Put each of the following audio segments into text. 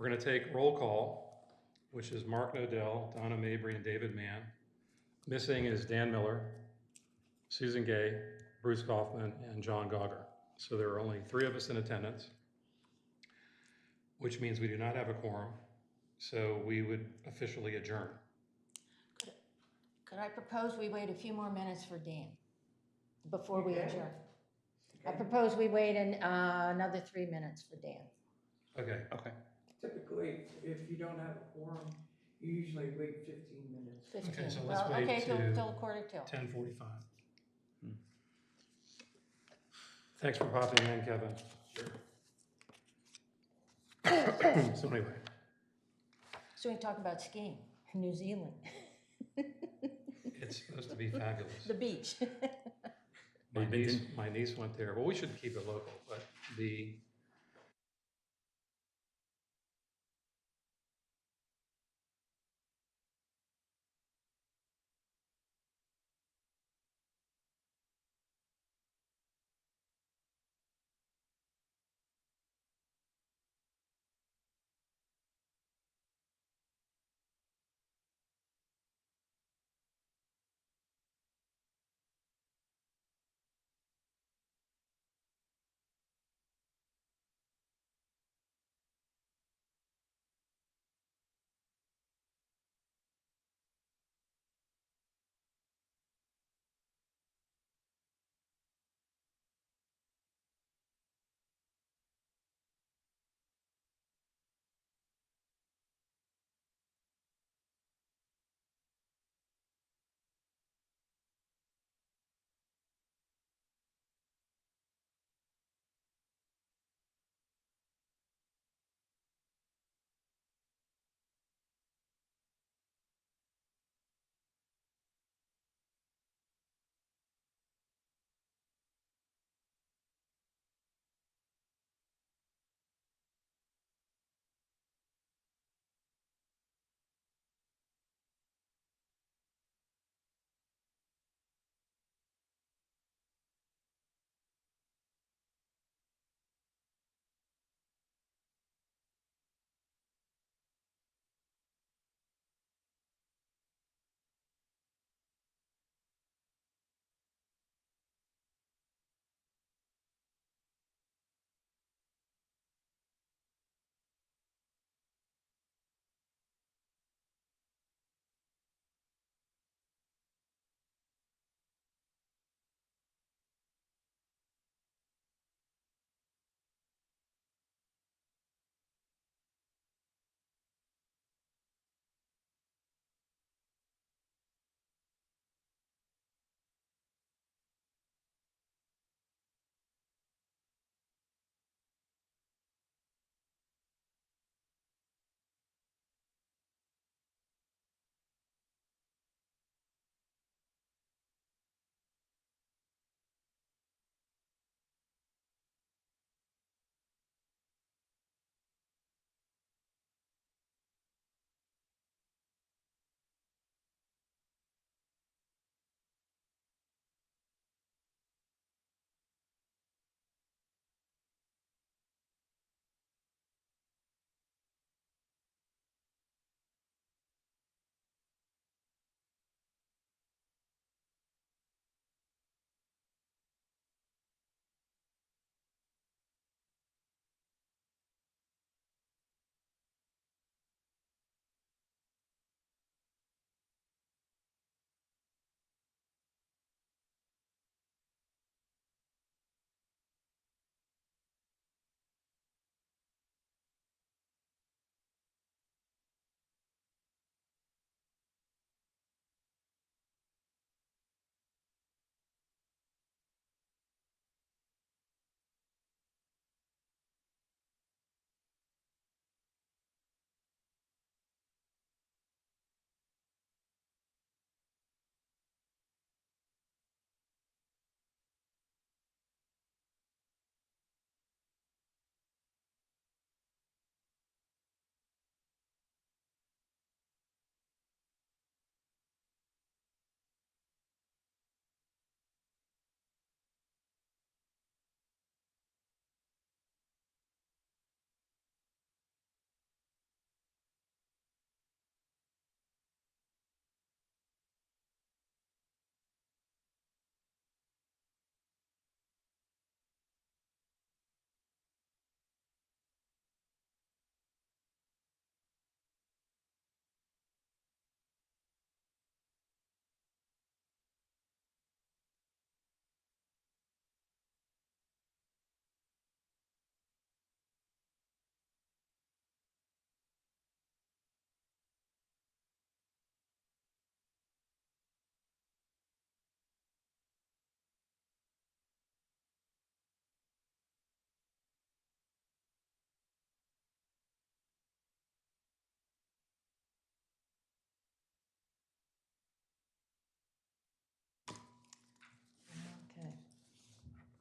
We're going to take roll call, which is Mark Nodell, Donna Mabry, and David Mann. Missing is Dan Miller, Susan Gay, Bruce Kaufman, and John Gauger. So there are only 3 of us in attendance, which means we do not have a quorum. So we would officially adjourn. Could I propose we wait a few more minutes for Dan before we adjourn? I propose we wait another 3 minutes for Dan. Okay. Okay. Typically, if you don't have a quorum, you usually wait 15 minutes. 15. Okay, so let's wait okay, to till 10:45. 10:45. Thanks for popping in, Kevin. Sure. So anyway. So we can talk about skiing in New Zealand. It's supposed to be fabulous. The beach. My niece went there. Well, we should keep it local, but the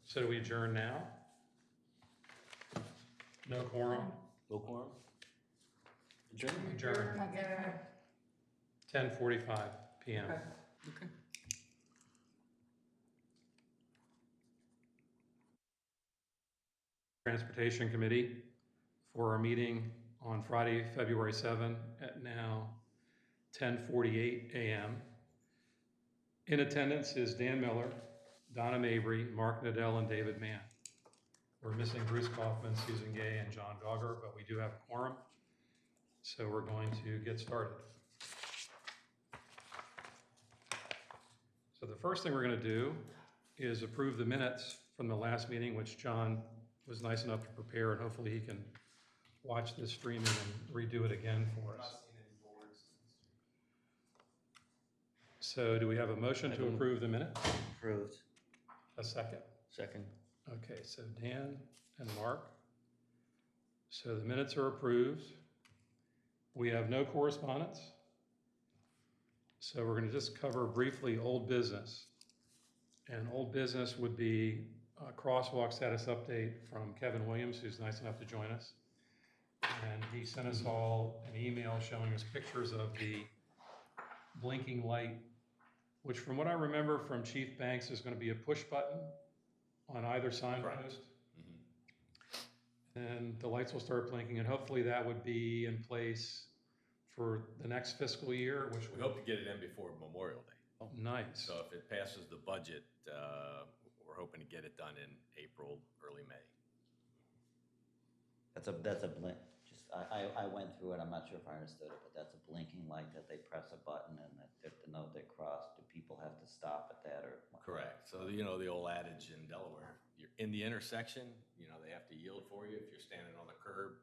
So do we adjourn now? No quorum? No quorum? Adjourn? Adjourn. 10:45 PM. Okay. Okay. Transportation Committee for our meeting on Friday, February 7 at now 10:48 a.m. In attendance is Dan Miller, Donna Mabry, Mark Nadell, and David Mann. We're missing Bruce Kaufman, Susan Gay, and John Gauger, but we do have a quorum, so we're going to get started. So the first thing we're going to do is approve the minutes from the last meeting, which John was nice enough to prepare, and hopefully he can watch this streaming and redo it again for us. So do we have a motion to approve the minutes? Approved. A second? Second. Okay, so Dan and Mark. So the minutes are approved. We have no correspondence. So we're going to just cover briefly old business. And old business would be a crosswalk status update from Kevin Williams, who's nice enough to join us. And he sent us all an email showing us pictures of the blinking light, which from what I remember from Chief Banks is going to be a push button on either signpost. And the lights will start blinking, and hopefully that would be in place for the next fiscal year, which We hope to get it in before Memorial Day. nice. So if it passes the budget, we're hoping to get it done in April, early May. That's a blink. I went through it. I'm not sure if I understood it, but that's a blinking light that they press a button and that if the note they crossed, do people have to stop at that or? Correct. So, you know, the old adage in Delaware, you're in the intersection, you know, they have to yield for you. If you're standing on the curb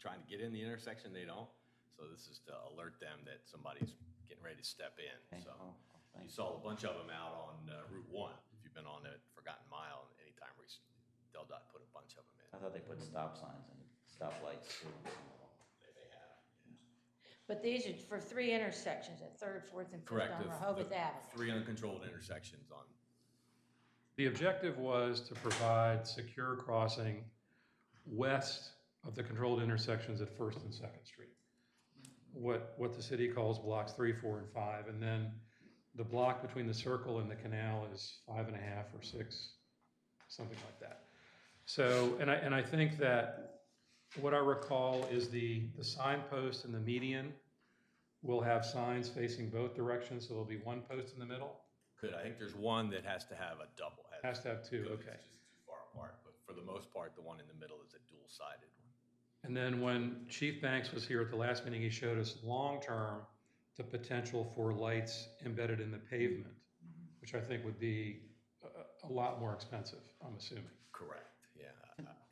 trying to get in the intersection, they don't. So this is to alert them that somebody's getting ready to step in. Okay. So Oh, you thanks. saw a bunch of them out on Route 1. If you've been on the Forgotten Mile anytime recently, DelDOT put a bunch of them in. I thought they put stop signs and stoplights too. They have. But these are for 3 intersections at 3rd, 4th, and 5th Correct. on The Rehoboth Avenue. 3 uncontrolled intersections on. The objective was to provide secure crossing west of the controlled intersections at 1st and 2nd Street. What the city calls blocks 3, 4, and 5. And then the block between the Circle and the Canal is 5.5 or 6, something like that. So, and I think that what I recall is the signpost and the median will have signs facing both directions, so there'll be one post in the middle. I think there's one that has to have a double. Has to have 2, because okay. It's just too far apart, but for the most part, the one in the middle is a dual-sided one. And then when Chief Banks was here at the last meeting, he showed us long-term the potential for lights embedded in the pavement, which I think would be a lot more expensive, I'm assuming. Correct, yeah.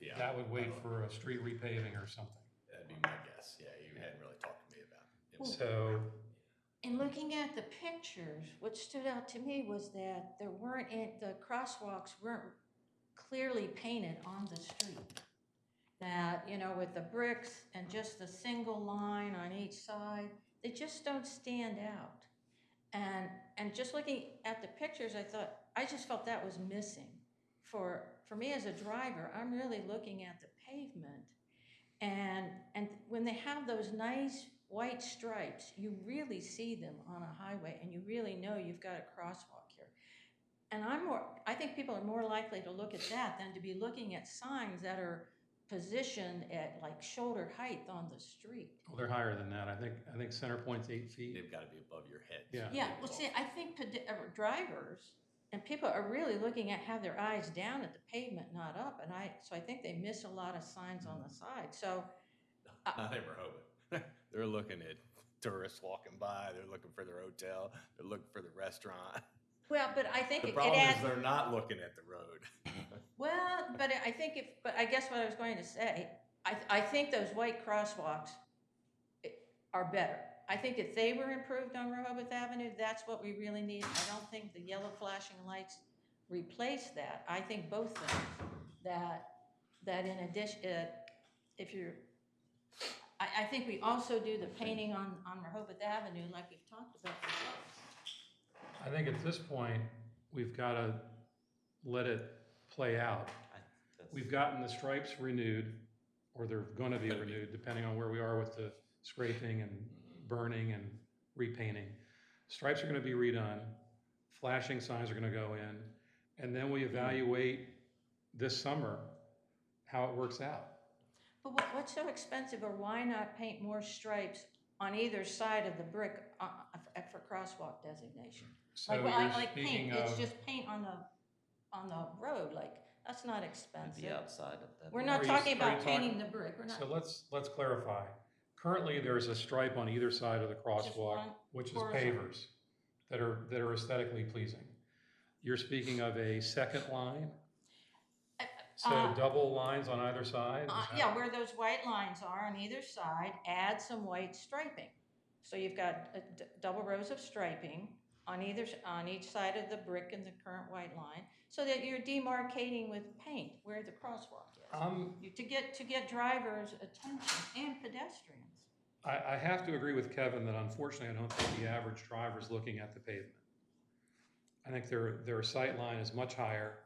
Yeah. That would wait for a street repaving or something. That'd be my guess, yeah, you hadn't really talked to me about it. So, In looking at the pictures, what stood out to me was that the crosswalks weren't clearly painted on the street. That, you know, with the bricks and just a single line on each side, they just don't stand out. And just looking at the pictures, I just felt that was missing. For me as a driver, I'm really looking at the pavement. And when they have those nice white stripes, you really see them on a highway and you really know you've got a crosswalk here. And I think people are more likely to look at that than to be looking at signs that are positioned at like shoulder height on the street. well, they're higher than that. I think center point's 8 feet. They've gotta be above your head. Yeah. Yeah, well, see, I think drivers and people are really looking at have their eyes down at the pavement, not up. And so I think they miss a lot of signs on the side. So Not in Rehoboth. They're looking at tourists walking by, they're looking for their hotel, they're looking for the restaurant. well, but I think The it problem adds. is they're not looking at the road. Well, but I guess what I was going to say, I think those white crosswalks are better. I think if they were improved on Rehoboth Avenue, that's what we really need. I don't think the yellow flashing lights replace that. I think both things, that in addition, I think we also do the painting on Rehoboth Avenue like we've talked about before. I think at this point, we've got to let it play out. That's- We've gotten the stripes renewed, or they're gonna be Gonna be. renewed, depending on where we are with the scraping and burning and repainting. Stripes are gonna be redone, flashing signs are gonna go in, and then we evaluate this summer how it works out. But what's so expensive, or why not paint more stripes on either side of the brick for crosswalk designation? So Like, you're like paint, speaking it's of, just paint on the road, like, that's not It'd expensive. be outside of that. We're Are not you- talking are you about talking- painting the brick, we're not. so let's clarify. Currently, there's a stripe on either side of the crosswalk, one which is horizontal. pavers that are aesthetically pleasing. You're speaking of a second line? So double lines on either side? Is that- Yeah, where those white lines are on either side, add some white striping. So you've got double rows of striping on each side of the brick and the current white line, so that you're demarcating with paint where the crosswalk is. To get drivers' attention and pedestrians. I have to agree with Kevin that unfortunately, I don't think the average driver is looking at the pavement. I think their sight line is much higher,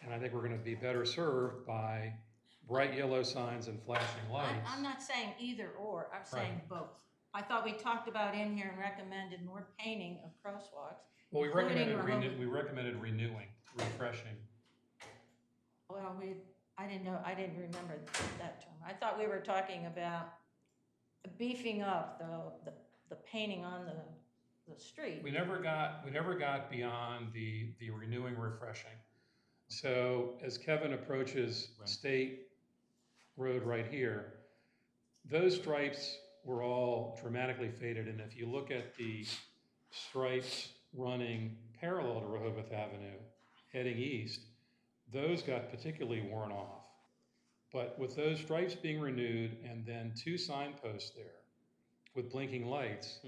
and I think we're gonna be better served by bright yellow signs and flashing lights. I'm not saying either or, I'm saying both. I thought we talked about in here and recommended more painting of crosswalks. Well, we including recommended renewing, refreshing. Well, I didn't remember that term. I thought we were talking about beefing up the painting on the street. We never got beyond the renewing, refreshing. So as Kevin approaches State Road right here, those stripes were all dramatically faded. And if you look at the stripes running parallel to Rehoboth Avenue, heading east, those got particularly worn off. But with those stripes being renewed and then 2 signposts there with blinking lights,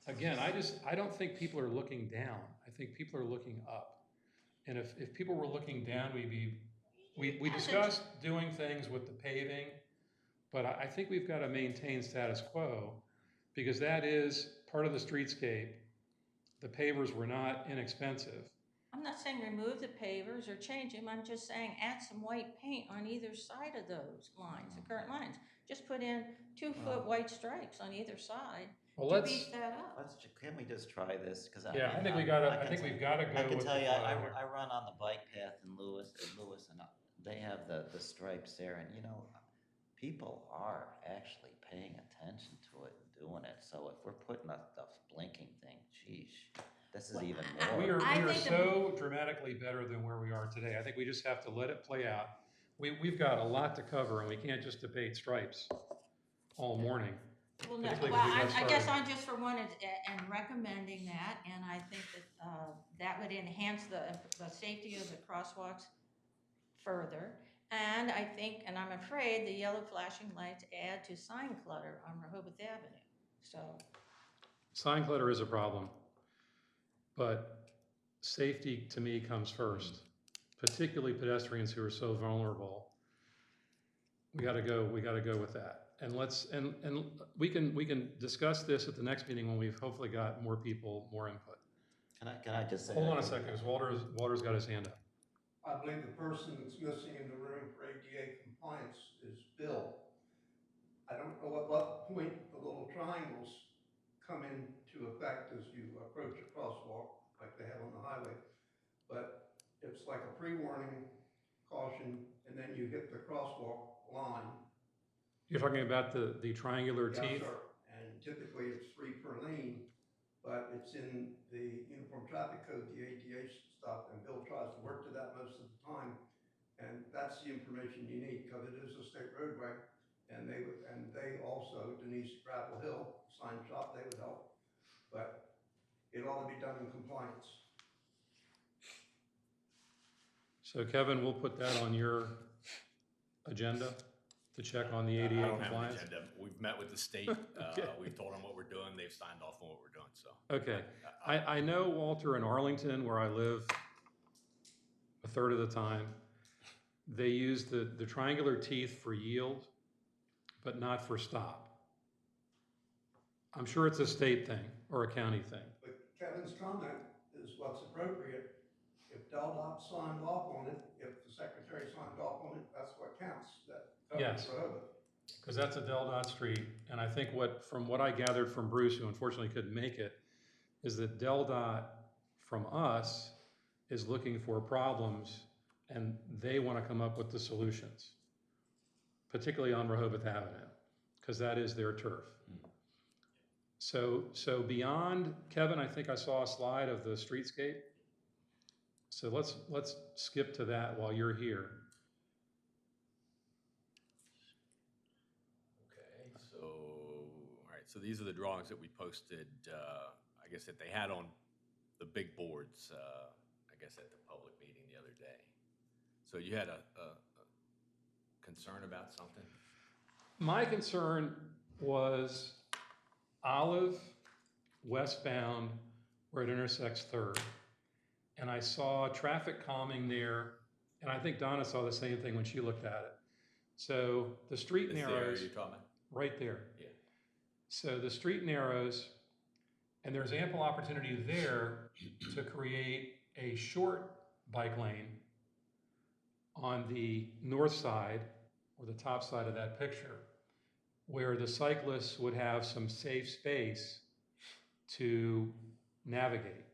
again, I don't think people are looking down. I think people are looking up. And if people were looking down, we discussed doing things with the paving, but I think we've got to maintain status quo because that is part of the streetscape. The pavers were not inexpensive. I'm not saying remove the pavers or change them, I'm just saying add some white paint on either side of those lines, the current lines. Just put in 2-foot white stripes on either side Well, to beef that up. Can we just try this? Cause yeah, I think we've got to go I can with tell the you, flow here. I run on the bike path in Lewis, and they have the stripes there, and people are actually paying attention to it and doing it. So if we're putting a blinking thing, sheesh, this is Well, even I- more. We are think so dramatically better than where we are today. I think we just have to let it play out. We've got a lot to cover, and we can't just debate stripes all morning. Well, no, particularly well, because we got I guess started. I'm just for one and recommending that, and I think that that would enhance the safety of the crosswalks further. And I think, and I'm afraid, the yellow flashing lights add to sign clutter on Rehoboth Avenue. So, Sign clutter is a problem, but safety to me comes first, particularly pedestrians who are so vulnerable. We got to go with that. And we can discuss this at the next meeting when we've hopefully got more people, more input. Can I just say? Hold on a second, because Walter's got his hand up. I believe the person that's missing in the room for ADA compliance is Bill. I don't know at what point the little triangles come into effect as you approach a crosswalk like they have on the highway. But it's like a pre-warning caution, and then you hit the crosswalk line. You're talking about the triangular Yes, teeth? sir. And typically it's 3 per lane, but it's in the Uniform Traffic Code, the ADA stuff, and Bill tries to work to that most of the time. And that's the information you need, because it is a state roadway, and they also, Denise Gravel Hill Sign Shop, they would help. But it ought to be done in compliance. So Kevin, we'll put that on your agenda to check on the I ADA don't have an compliance. agenda. We've met with the state. Okay. We've told them what we're doing. They've signed off on what we're doing, so. Okay, I know, Walter, in Arlington, where I live a third of the time, they use the triangular teeth for yield, but not for stop. I'm sure it's a state thing or a county thing. But Kevin's comment is what's appropriate. If DelDOT signed off on it, if secretary signed off on it, that's what counts, that Yes. covers Rehoboth. Because that's a Del Dot street, and I think from what I gathered from Bruce, who unfortunately couldn't make it, is that Del Dot from us is looking for problems, and they want to come up with the solutions, particularly on Rehoboth Avenue, because that is their turf. So beyond, Kevin, I think I saw a slide of the streetscape. So let's skip to that while you're here. Okay, so, all right, so these are the drawings that we posted, I guess that they had on the big boards, I guess at the public meeting the other day. So you had a concern about something? My concern was Olive westbound where it intersects Third. And I saw traffic calming there, and I think Donna saw the same thing when she looked at it. So the street This the area narrows you're talking about? right there. Yeah. So the street narrows, and there's ample opportunity there to create a short bike lane on the north side or the top side of that picture, where the cyclists would have some safe space to navigate.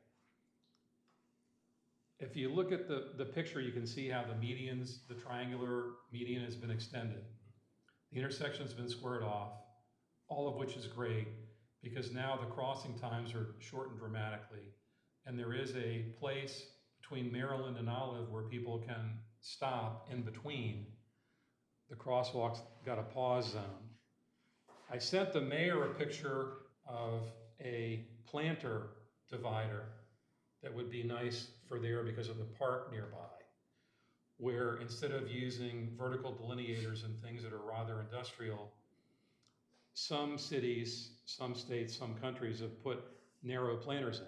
If you look at the picture, you can see how the triangular median has been extended. The intersection's been squared off, all of which is great because now the crossing times are shortened dramatically. And there is a place between Maryland and Olive where people can stop in between. The crosswalks got a pause zone. I sent the mayor a picture of a planter divider that would be nice for there because of the park nearby, where instead of using vertical delineators and things that are rather industrial, some cities, some states, some countries have put narrow planters in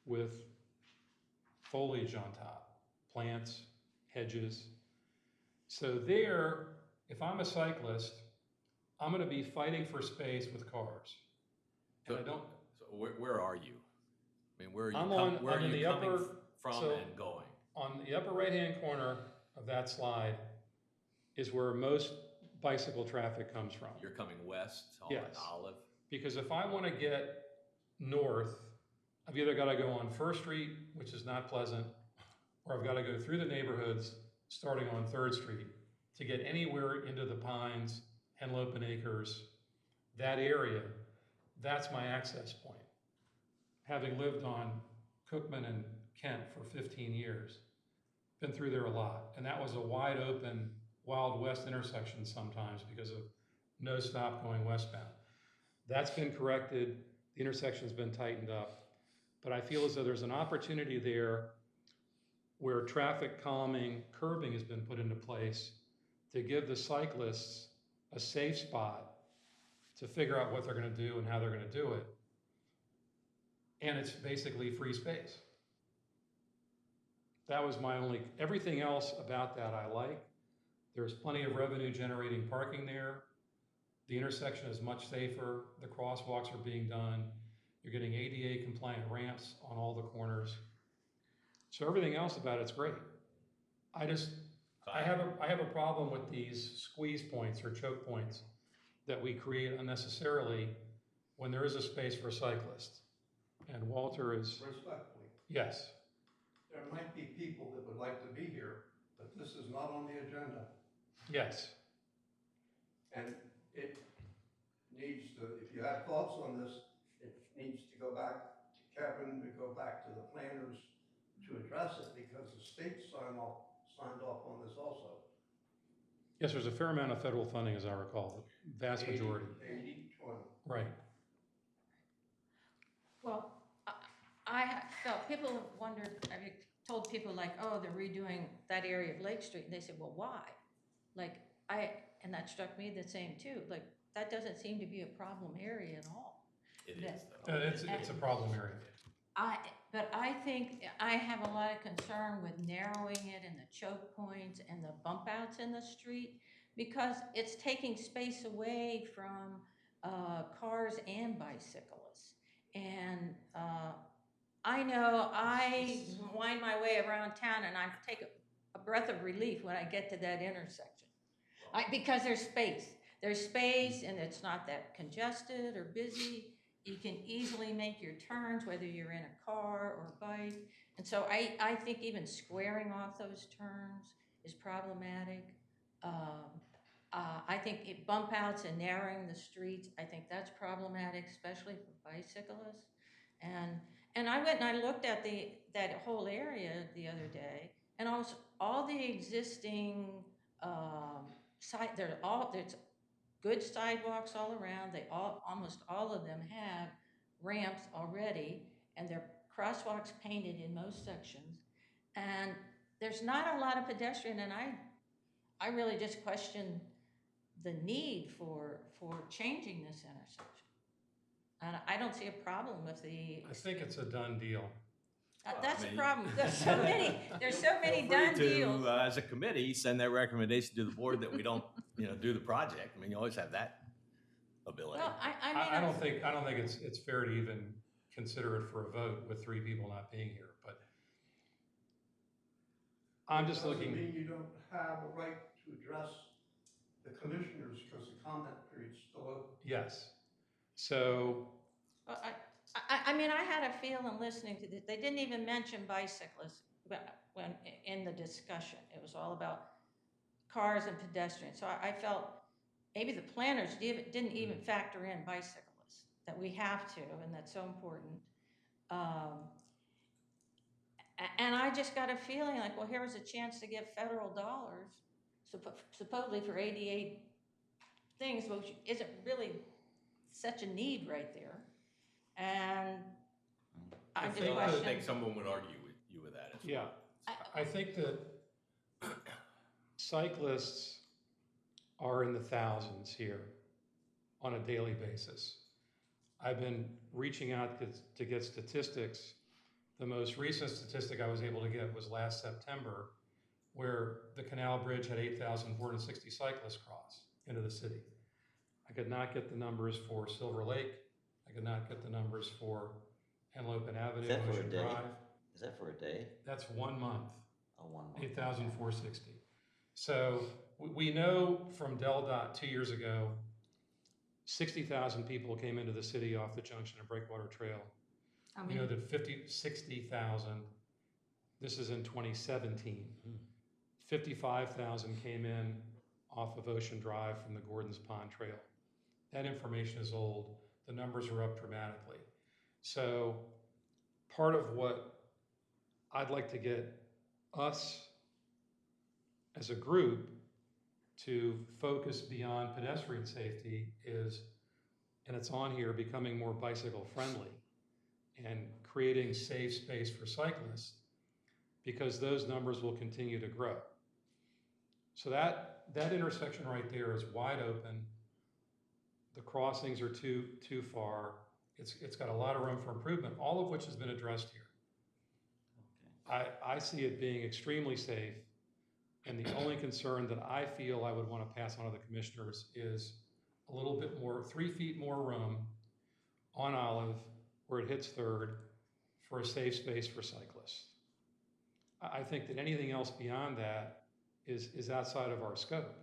with foliage on top, plants, hedges. So there, if I'm a cyclist, I'm gonna be fighting for space with cars. And I don't, So where are you? I mean, where are you, I'm where are in you the coming upper, from so- and going? on the upper right-hand corner of that slide is where most bicycle traffic comes from. You're coming west on Yes. Olive? Because if I want to get north, I've either got to go on First Street, which is not pleasant, or I've got to go through the neighborhoods starting on Third Street to get anywhere into the Pines, Henlopen Acres, that area. That's my access point. Having lived on Cookman and Kent for 15 years, been through there a lot. And that was a wide open Wild West intersection sometimes because of no stop going westbound. That's been corrected, the intersection's been tightened up, but I feel as though there's an opportunity there where traffic calming curbing has been put into place to give the cyclists a safe spot to figure out what they're gonna do and how they're gonna do it. And it's basically free space. That was my only, everything else about that I like. There's plenty of revenue generating parking there. The intersection is much safer. The crosswalks are being done. You're getting ADA compliant ramps on all the corners. So everything else about it's great. I have a problem with these squeeze points or choke points that we create unnecessarily when there is a space for cyclists. And Walter is, Respectfully, yes, there might be people that would like to be here, but this is not on the agenda. yes. And it needs to, if you have thoughts on this, it needs to go back to Kevin, to go back to the planners to address it because the state signed off on this also. Yes, there's a fair amount of federal funding, as I recall, the vast majority. 80-20. Right. Well, I felt, people have wondered, I told people like, oh, they're redoing that area of Lake Street, and they said, well, why? Like, and that struck me the same too, like, that doesn't seem to be a problem area at all. It Yeah. is though. It's a problem area. But I think, I have a lot of concern with narrowing it and the choke points and the bump outs in the street, because it's taking space away from cars and bicyclists. And I know I wind my way around town and I take a breath of relief when I get to that intersection. Because there's space and it's not that congested or busy. You can easily make your turns, whether you're in a car or bike. And so I think even squaring off those turns is problematic. I think bump outs and narrowing the streets, I think that's problematic, especially for bicyclists. And I went and I looked at that whole area the other day, and also all the existing there's good sidewalks all around. Almost all of them have ramps already, and they're crosswalks painted in most sections. And there's not a lot of pedestrian, and I really just question the need for changing this intersection. And I don't see a problem with the. I think it's a done deal. That's I a mean- problem. There's so many done deals. As a committee, send that recommendation to the board that we don't, do the project. I mean, you always have that ability. Well, I mean, I don't think it's fair to even consider it for a vote with 3 people not being here, but I'm just Doesn't looking. mean you don't have a right to address the commissioners because the comment period's still open. Yes. So, well, I mean, I had a feeling listening to this. They didn't even mention bicyclists when in the discussion. It was all about cars and pedestrians. So I felt maybe the planners didn't even factor in bicyclists, that we have to, and that's so important. And I just got a feeling like, well, here was a chance to get federal dollars, supposedly for 88 things, which isn't really such a need right there. And I just think I question. think someone would argue with you with that as well. yeah, I think that cyclists are in the thousands here on a daily basis. I've been reaching out to get statistics. The most recent statistic I was able to get was last September, where the Canal Bridge had 8,460 cyclists cross into the city. I could not get the numbers for Silver Lake. I could not get the numbers for Henlopen Avenue, Is that for a Ocean day? Drive. Is that for a day? That's 1 month, Oh, 1 month. 8,460. So we know from DelDOT 2 years ago, 60,000 people came into the city off the junction of Breakwater Trail. I We mean, know that 60,000, this is in 2017, 55,000 came in off of Ocean Drive from the Gordons Pond Trail. That information is old. The numbers are up dramatically. So part of what I'd like to get us as a group to focus beyond pedestrian safety is, and it's on here, becoming more bicycle friendly and creating safe space for cyclists, because those numbers will continue to grow. So that intersection right there is wide open. The crossings are too far. It's got a lot of room for improvement, all of which has been addressed here. I see it being extremely safe, and the only concern that I feel I would want to pass on to the commissioners is a little bit more, 3 feet more room on Olive where it hits Third for a safe space for cyclists. I think that anything else beyond that is outside of our scope,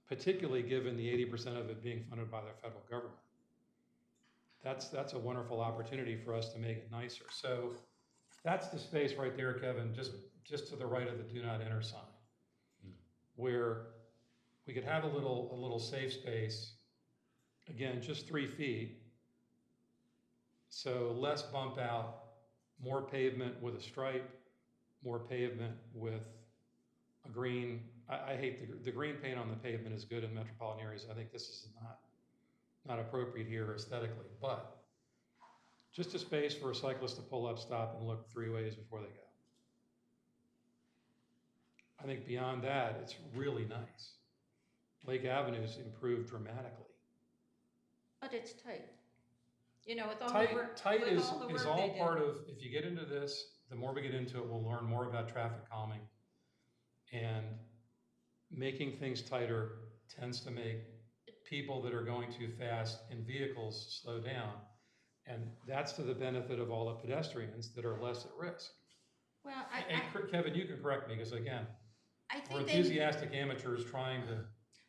particularly given the 80% of it being funded by the federal government. That's a wonderful opportunity for us to make it nicer. So that's the space right there, Kevin, just to the right of the do not enter sign, where we could have a little safe space, again, just 3 feet. So less bump out, more pavement with a stripe, more pavement with a green. I hate the green paint on the pavement is good in metropolitan areas. I think this is not appropriate here aesthetically, but just a space for a cyclist to pull up, stop, and look 3 ways before they go. I think beyond that, it's really nice. Lake Avenue's improved dramatically. but it's tight. You know, with all Tight the work, tight with is all the work all they part do. of, if you get into this, the more we get into it, we'll learn more about traffic calming. And making things tighter tends to make people that are going too fast in vehicles slow down. And that's to the benefit of all the pedestrians that are less at risk. Well, And Kevin, you can correct me, because again, I we're think enthusiastic amateurs trying to,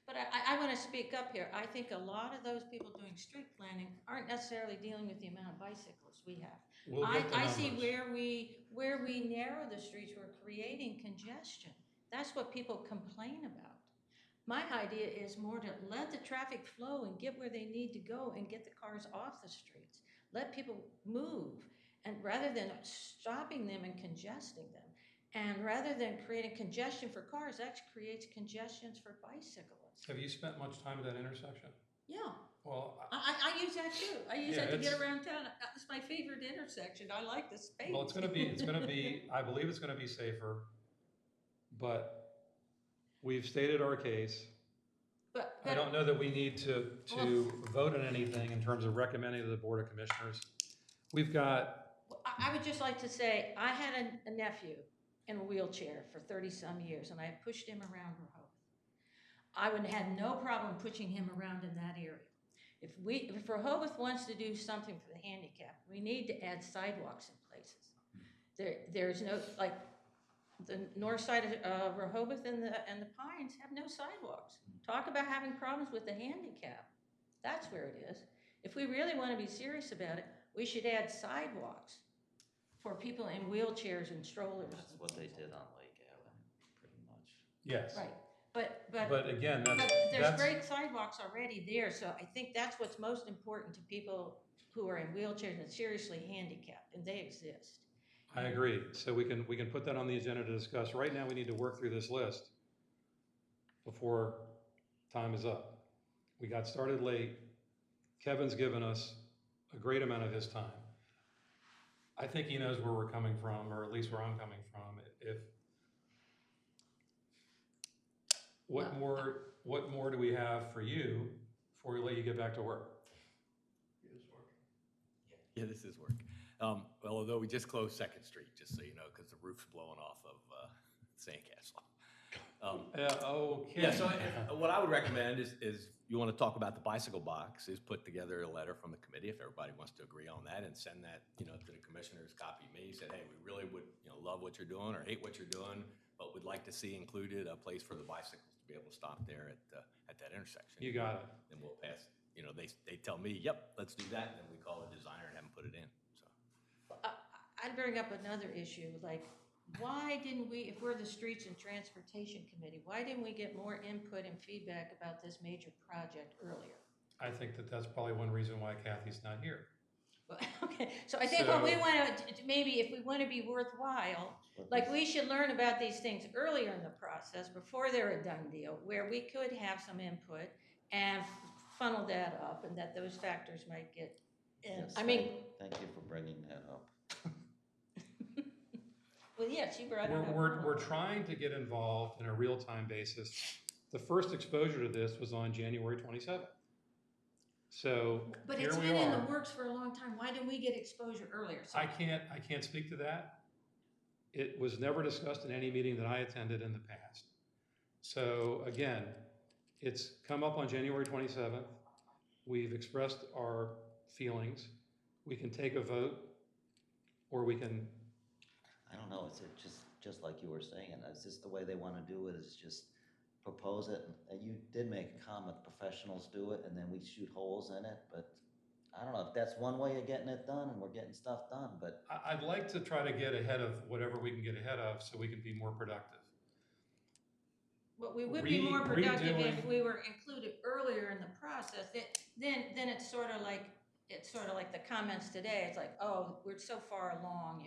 but I want to speak up here. I think a lot of those people doing street planning aren't necessarily dealing with the amount of bicycles we have. we'll get the I see numbers. where we narrow the streets, we're creating congestion. That's what people complain about. My idea is more to let the traffic flow and get where they need to go and get the cars off the streets. Let people move, and rather than stopping them and congesting them. And rather than creating congestion for cars, that creates congestions for bicyclists. Have you spent much time at that intersection? Yeah, Well, I use that too. I use Yeah, that to get it's- around town. It's my favorite intersection. I like the space. well, it's gonna be, I believe it's gonna be safer, but we've stated our case. But I don't know that we need to vote on anything in terms of recommending to the Board of Commissioners. We've got, I would just like to say, I had a nephew in a wheelchair for 30-some years, and I pushed him around Rehoboth. I would have no problem pushing him around in that area. If Rehoboth wants to do something for the handicap, we need to add sidewalks in places. There's no, like, the north side of Rehoboth and the Pines have no sidewalks. Talk about having problems with the handicap. That's where it is. If we really want to be serious about it, we should add sidewalks for people in wheelchairs and strollers. That's what they did on Lake Avenue, pretty much. yes. Right, but But again, but there's that's, great sidewalks already there, so I think that's what's most important to people who are in wheelchairs and seriously handicapped, and they exist. I agree. So we can put that on the agenda to discuss. Right now, we need to work through this list before time is up. We got started late. Kevin's given us a great amount of his time. I think he knows where we're coming from, or at least where I'm coming from. What more do we have for you before we let you get back to work? Yeah, this is work. Well, although we just closed Second Street, just so you know, because the roof's blowing off of Sandcastle. Okay. Yeah, so what I would recommend is you want to talk about the bicycle box, is put together a letter from the committee, if everybody wants to agree on that, and send that, to the commissioners, copy me, said, hey, we really would, love what you're doing or hate what you're doing, but would like to see included a place for the bicycles to be able to stop there at that intersection. You got it. Then we'll pass, they tell me, yep, let's do that, and then we call the designer and have them put it in, so. I'd bring up another issue, like, why didn't we, if we're the Streets and Transportation Committee, why didn't we get more input and feedback about this major project earlier? I think that's probably one reason why Kathy's not here. Well, okay, so I think what we want to, maybe if we want to be worthwhile, like, we should learn about these things earlier in the process, before they're a done deal, where we could have some input and funnel that up, and that those factors might get in. Yes, I mean, thank you for bringing that up. well, yes, you brought it up. We're trying to get involved in a real-time basis. The first exposure to this was on January 27th. So But here it's we been in the are. works for a long time. Why didn't we get exposure earlier? So I can't speak to that. It was never discussed in any meeting that I attended in the past. So again, it's come up on January 27th. We've expressed our feelings. We can take a vote, or we can. I don't know, it's just like you were saying, is this the way they want to do it, is just propose it? And you did make a comment, professionals do it, and then we shoot holes in it, but I don't know if that's one way of getting it done, and we're getting stuff done, but. I'd like to try to get ahead of whatever we can get ahead of, so we can be more productive. But we would be more productive if redoing- we were included earlier in the process. Then it's sort of like the comments today. It's like, oh, we're so far along,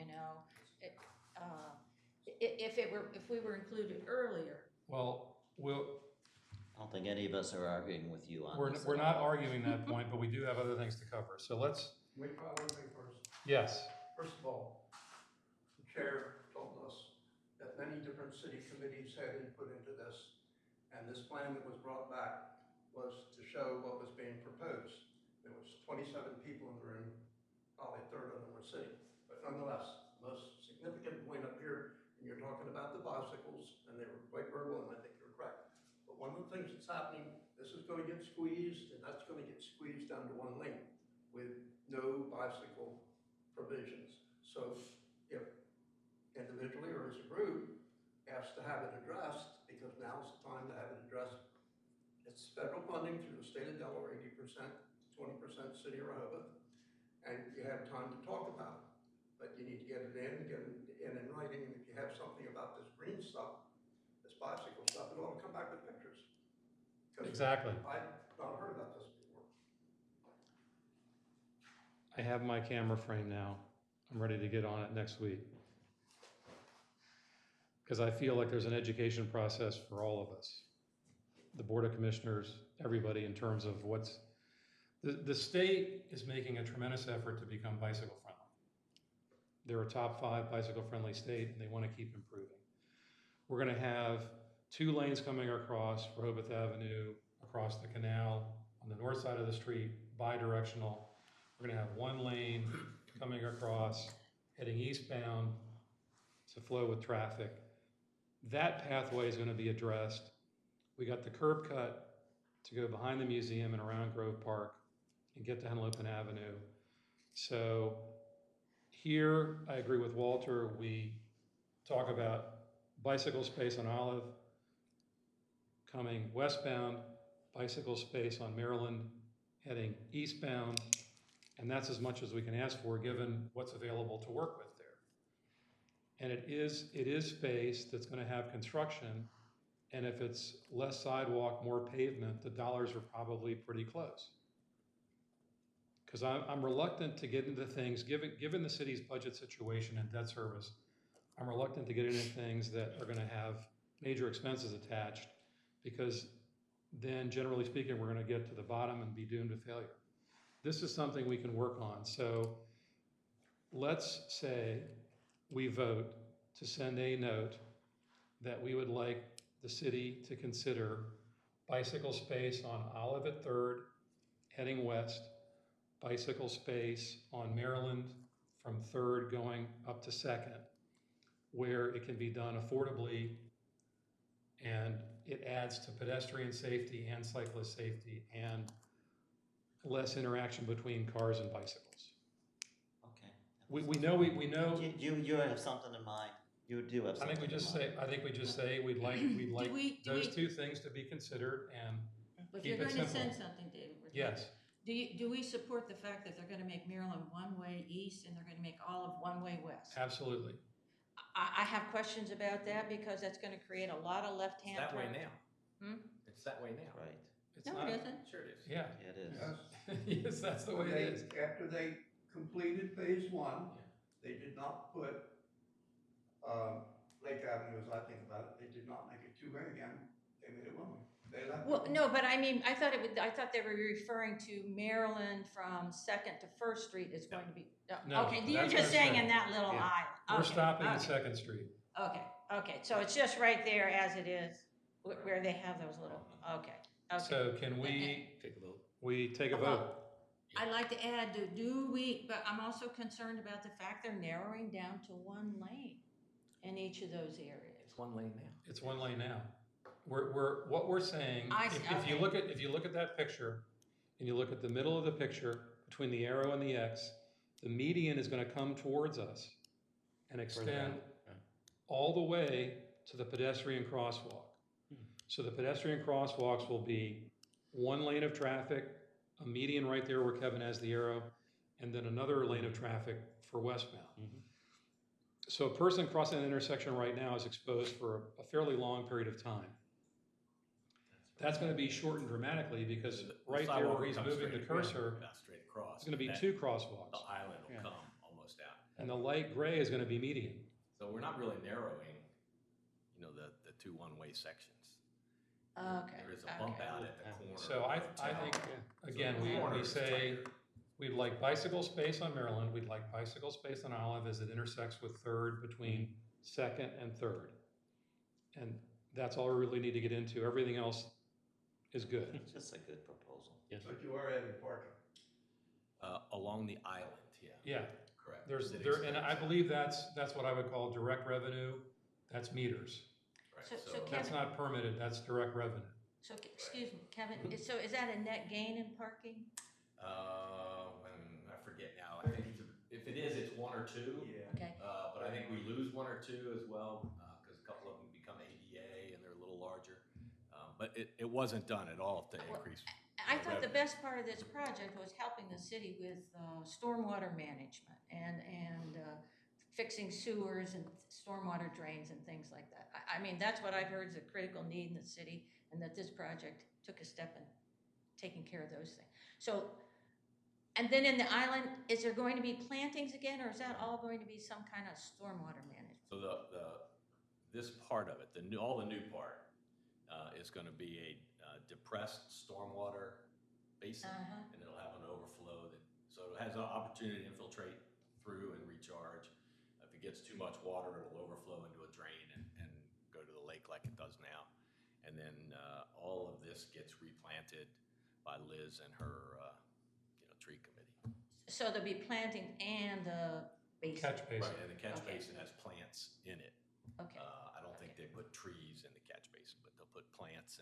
If we were included earlier. Well, I don't think any of us are arguing with you on this. we're at not all. arguing that point, but we do have other things to cover. So let's, Wait, one thing first. yes, First of all, the chair told us that many different city committees had input into this, and this plan that was brought back was to show what was being proposed. There was 27 people in the room, probably a third of them were sitting, but nonetheless, the most significant point up here, and you're talking about the bicycles, and they were quite verbal, and I think you're correct. But one of the things that's happening, this is going to get squeezed, and that's going to get squeezed down to one lane with no bicycle provisions. So if individually or as a group, asked to have it addressed, because now's the time to have it addressed. It's federal funding through the state of Delaware, 80%, 20% city of Rehoboth, and you have time to talk about it. But you need to get it in writing, and if you have something about this green stuff, this bicycle stuff, it ought to come back with pictures. 'Cause Exactly. I've not heard about this before. I have my camera frame now. I'm ready to get on it next week. Because I feel like there's an education process for all of us. The Board of Commissioners, everybody, in terms of what's, the state is making a tremendous effort to become bicycle friendly. They're a top 5 bicycle friendly state, and they want to keep improving. We're going to have 2 lanes coming across Rehoboth Avenue, across the canal, on the north side of the street, bi-directional. We're going to have 1 lane coming across, heading eastbound to flow with traffic. That pathway is going to be addressed. We got the curb cut to go behind the museum and around Grove Park and get to Henlopen Avenue. So here, I agree with Walter. We talk about bicycle space on Olive coming westbound, bicycle space on Maryland heading eastbound, and that's as much as we can ask for given what's available to work with there. And it is space that's going to have construction, and if it's less sidewalk, more pavement, the dollars are probably pretty close. Because I'm reluctant to get into things, given the city's budget situation and debt service, I'm reluctant to get into things that are going to have major expenses attached, because then, generally speaking, we're going to get to the bottom and be doomed to failure. This is something we can work on. So let's say we vote to send a note that we would like the city to consider bicycle space on Olive at 3rd, heading west, bicycle space on Maryland from 3rd going up to 2nd, where it can be done affordably and it adds to pedestrian safety and cyclist safety and less interaction between cars and bicycles. Okay. We know. You have something in mind. You do have I something think we just in mind. say. I think we just say we'd like those 2 things to be considered and If keep you're it going to simple. send something, David. Yes. Do we support the fact that they're going to make Maryland one-way east and they're going to make Olive one-way west? Absolutely. I have questions about that because that's going to create a lot of It's left-hand that way turns. now. It's that way now. Right. It's No, not. it isn't. Sure it is. Yeah. It is. Yes. Yes, that's the way it is. After they completed phase 1, they did not put, Lake Avenue, as I think about it, they did not make it 2-way again. They made it 1-way. They left Well, it. no, but I mean, I thought they were referring to Maryland from 2nd to 1st Street is going to be. No, Okay, you're that's just what I saying said. in that little Yeah. island. We're Okay, stopping at okay. 2nd Street. Okay, so it's just right there as it is, where they have those little, okay. So can we Take a vote. take a vote? I'd like to add, but I'm also concerned about the fact they're narrowing down to 1 lane in each of those areas. It's 1 lane now. It's 1 lane now. What we're saying, I see, if you okay. look at that picture, and you look at the middle of the picture between the arrow and the X, the median is going to come towards us and extend all the way to the pedestrian crosswalk. So the pedestrian crosswalks will be 1 lane of traffic, a median right there where Kevin has the arrow, and then another lane of traffic for westbound. So a person crossing an intersection right now is exposed for a fairly long period of time. That's going to be shortened dramatically because right there where he's moving the cursor, Straight across. it's going to be That- 2 crosswalks. The island will come almost out. And the light gray is going to be median. So we're not really narrowing, the 2 one-way sections. Okay. There is a bump out at the corner. So I think, again, we say we'd like bicycle space on Maryland, we'd like bicycle space on Olive as it intersects with 3rd between 2nd and 3rd. And that's all we really need to get into. Everything else is good. It's just a good proposal. But you are adding parking. Along the island, Yeah, correct. and I believe that's what I would call direct revenue. That's meters. Right, So That's Kevin, not permitted, that's direct revenue. so, excuse me, Kevin, so is that a net gain in parking? I forget now, I think If it is, it's one or two. Yeah. Okay, But I think we lose one or two as well, because a couple of them become ADA and they're a little larger. But it wasn't done at all to increase. I thought the revenue. best part of this project was helping the city with stormwater management and fixing sewers and stormwater drains and things like that. I mean, that's what I've heard is a critical need in the city, and that this project took a step in taking care of those things. So, and then in the island, is there going to be plantings again, or is that all going to be some kind of stormwater management? So this part of it, all the new part, is gonna be a depressed stormwater basin, Uh-huh. and it'll have an overflow so it has an opportunity to infiltrate through and recharge. If it gets too much water, it'll overflow into a drain and go to the lake like it does now. And then all of this gets replanted by Liz and her, tree committee. So there'll be planting and the basin? Catch basin. Right, and the catch Okay. basin has plants in it. Okay, I don't think they put trees in the catch basin, but they'll put plants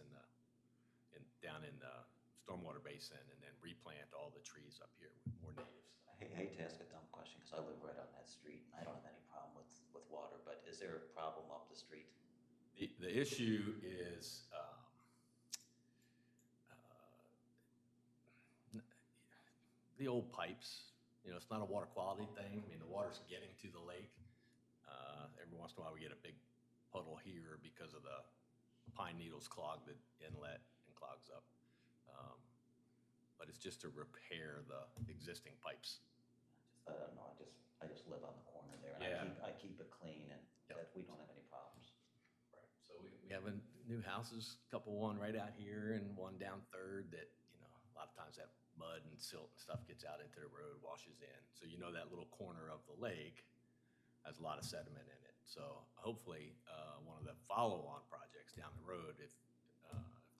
down in the stormwater basin and then replant all the trees up here with more natives. I hate to ask a dumb question, because I live right on that street, and I don't have any problem with water, but is there a problem up the street? The issue is, the old pipes. It's not a water quality thing. I mean, the water's getting to the lake. Every once in a while, we get a big puddle here because of the pine needles clog the inlet and clogs up. But it's just to repair the existing pipes. I don't know, I just live on the corner there, and Yeah. I keep it clean, and Yep. that we don't have any problems. Right. So we have new houses, one right out here and one down Third that, a lot of times that mud and silt and stuff gets out into the road, washes in. So that little corner of the lake has a lot of sediment in it. So hopefully, one of the follow-on projects down the road, if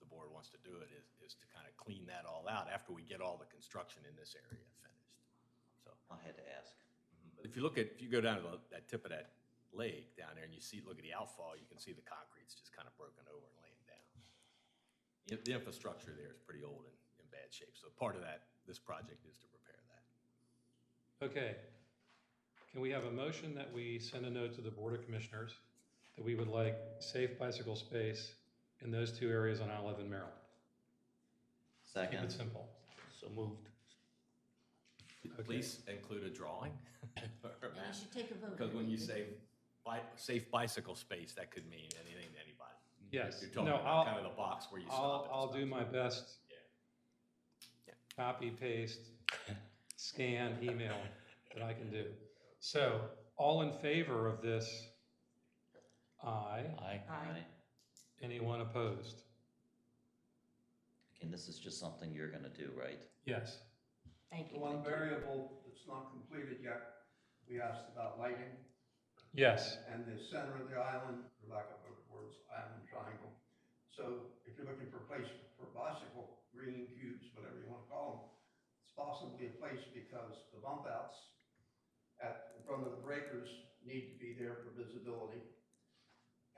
the board wants to do it, is to kind of clean that all out after we get all the construction in this area finished. So. I had to ask. But if you go down to that tip of that lake down there and look at the outfall, you can see the concrete's just kind of broken over and laying down. The infrastructure there is pretty old and in bad shape. So part of this project is to repair that. Okay. Can we have a motion that we send a note to the Board of Commissioners that we would like safe bicycle space in those two areas on Isle and Maryland? Keep it Second, simple. So moved. Okay. Please include a drawing. or a and you map. should take a vote. Because when you say safe bicycle space, that could mean anything to anybody. Yes. You're talking No, about kind of the box where you stop. and I'll stuff. do my best. Yeah. Copy, paste, scan, email that I can do. So, all in favor of this? Aye. Aye. Aye. Anyone opposed? and this is just something you're gonna do, right? Yes. Thank The you. one variable that's not completed yet, we asked about lighting, Yes. and the center of the island, for lack of better words, island triangle. So if you're looking for a place for bicycle, green cubes, whatever you want to call them, it's possibly a place because the bump outs in front of the breakers need to be there for visibility.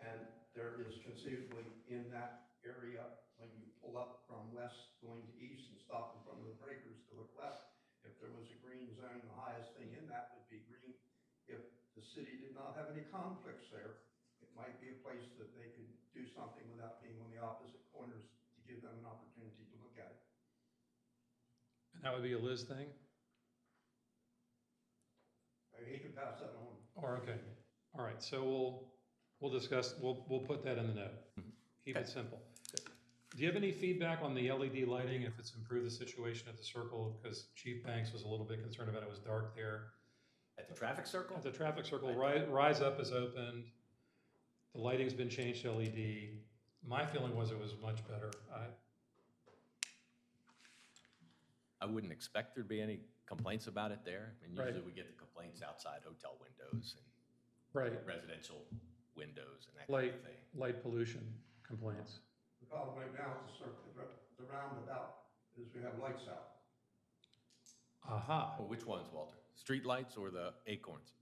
And there is conceivably in that area, when you pull up from west going to east and stop in front of the breakers to look left, if there was a green zone, the highest thing in that would be green. If the city did not have any conflicts there, it might be a place that they could do something without being on the opposite corners to give them an opportunity to look at it. And that would be a Liz thing? He could pass that on. Or, okay. All right, so we'll discuss, we'll put that in the note. Keep it simple. Do you have any feedback on the LED lighting, if it's improved the situation at the circle? Because Chief Banks was a little bit concerned about it was dark there. At the traffic circle? At the traffic circle, Rise Up is opened. The lighting's been changed to LED. My feeling was it was much better. I wouldn't expect there'd be any complaints about it there. I mean, Right. usually we get the complaints outside hotel windows and Right, residential windows and that kind of thing. light pollution complaints. The problem right now at the roundabout is we have lights out. Aha, Well, which ones, Walter? Street lights or the acorns?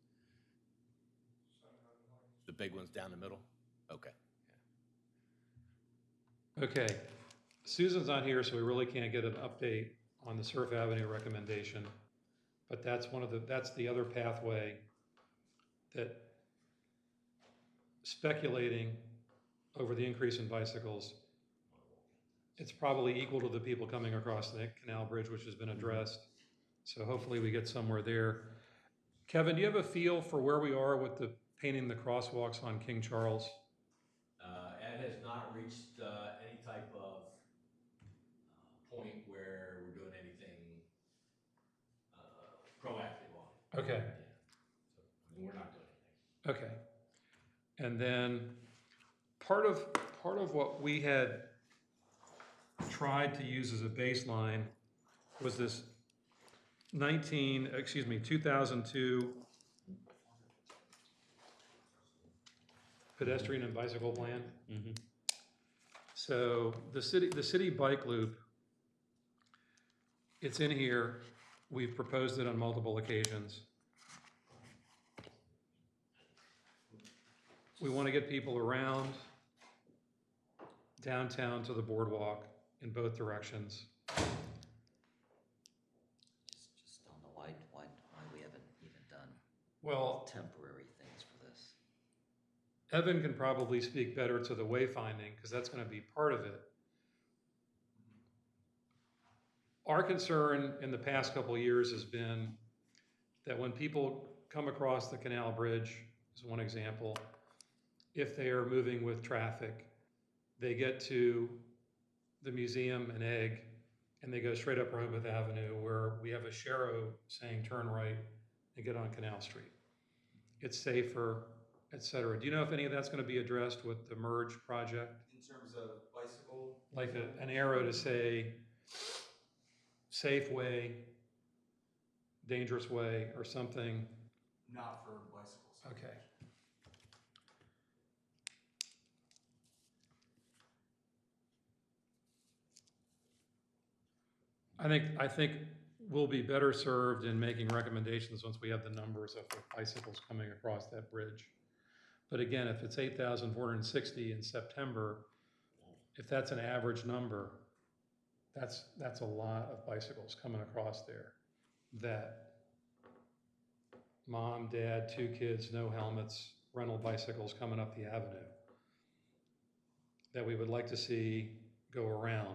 The big ones down the middle? Okay. okay. Susan's not here, so we really can't get an update on the Surf Avenue recommendation. But that's that's the other pathway that, speculating over the increase in bicycles, it's probably equal to the people coming across the Canal Bridge, which has been addressed. So hopefully we get somewhere there. Kevin, do you have a feel for where we are with the painting the crosswalks on King Charles? Ed has not reached any type of point where we're doing anything proactive on it. Okay, Yeah. So, I mean, we're not doing anything. okay. And then part of what we had tried to use as a baseline was this 2002 pedestrian and bicycle plan. So the city bike loop, it's in here. We've proposed it on multiple occasions. We want to get people around downtown to the boardwalk in both directions. Just don't know why we haven't even done Well, temporary things for this. Evan can probably speak better to the wayfinding because that's going to be part of it. Our concern in the past couple of years has been that when people come across the Canal Bridge, as one example, if they are moving with traffic, they get to the museum and Egg, and they go straight up Rehoboth Avenue where we have a Sharrow saying turn right and get on Canal Street. It's safer, et cetera. Do you know if any of that's going to be addressed with the merge project? In terms of bicycle? Like an arrow to say safe way, dangerous way, or something? Not for bicycles. Okay. I think we'll be better served in making recommendations once we have the numbers of the bicycles coming across that bridge. But again, if it's 8,460 in September, if that's an average number, that's a lot of bicycles coming across there. That mom, dad, 2 kids, no helmets, rental bicycles coming up the avenue that we would like to see go around.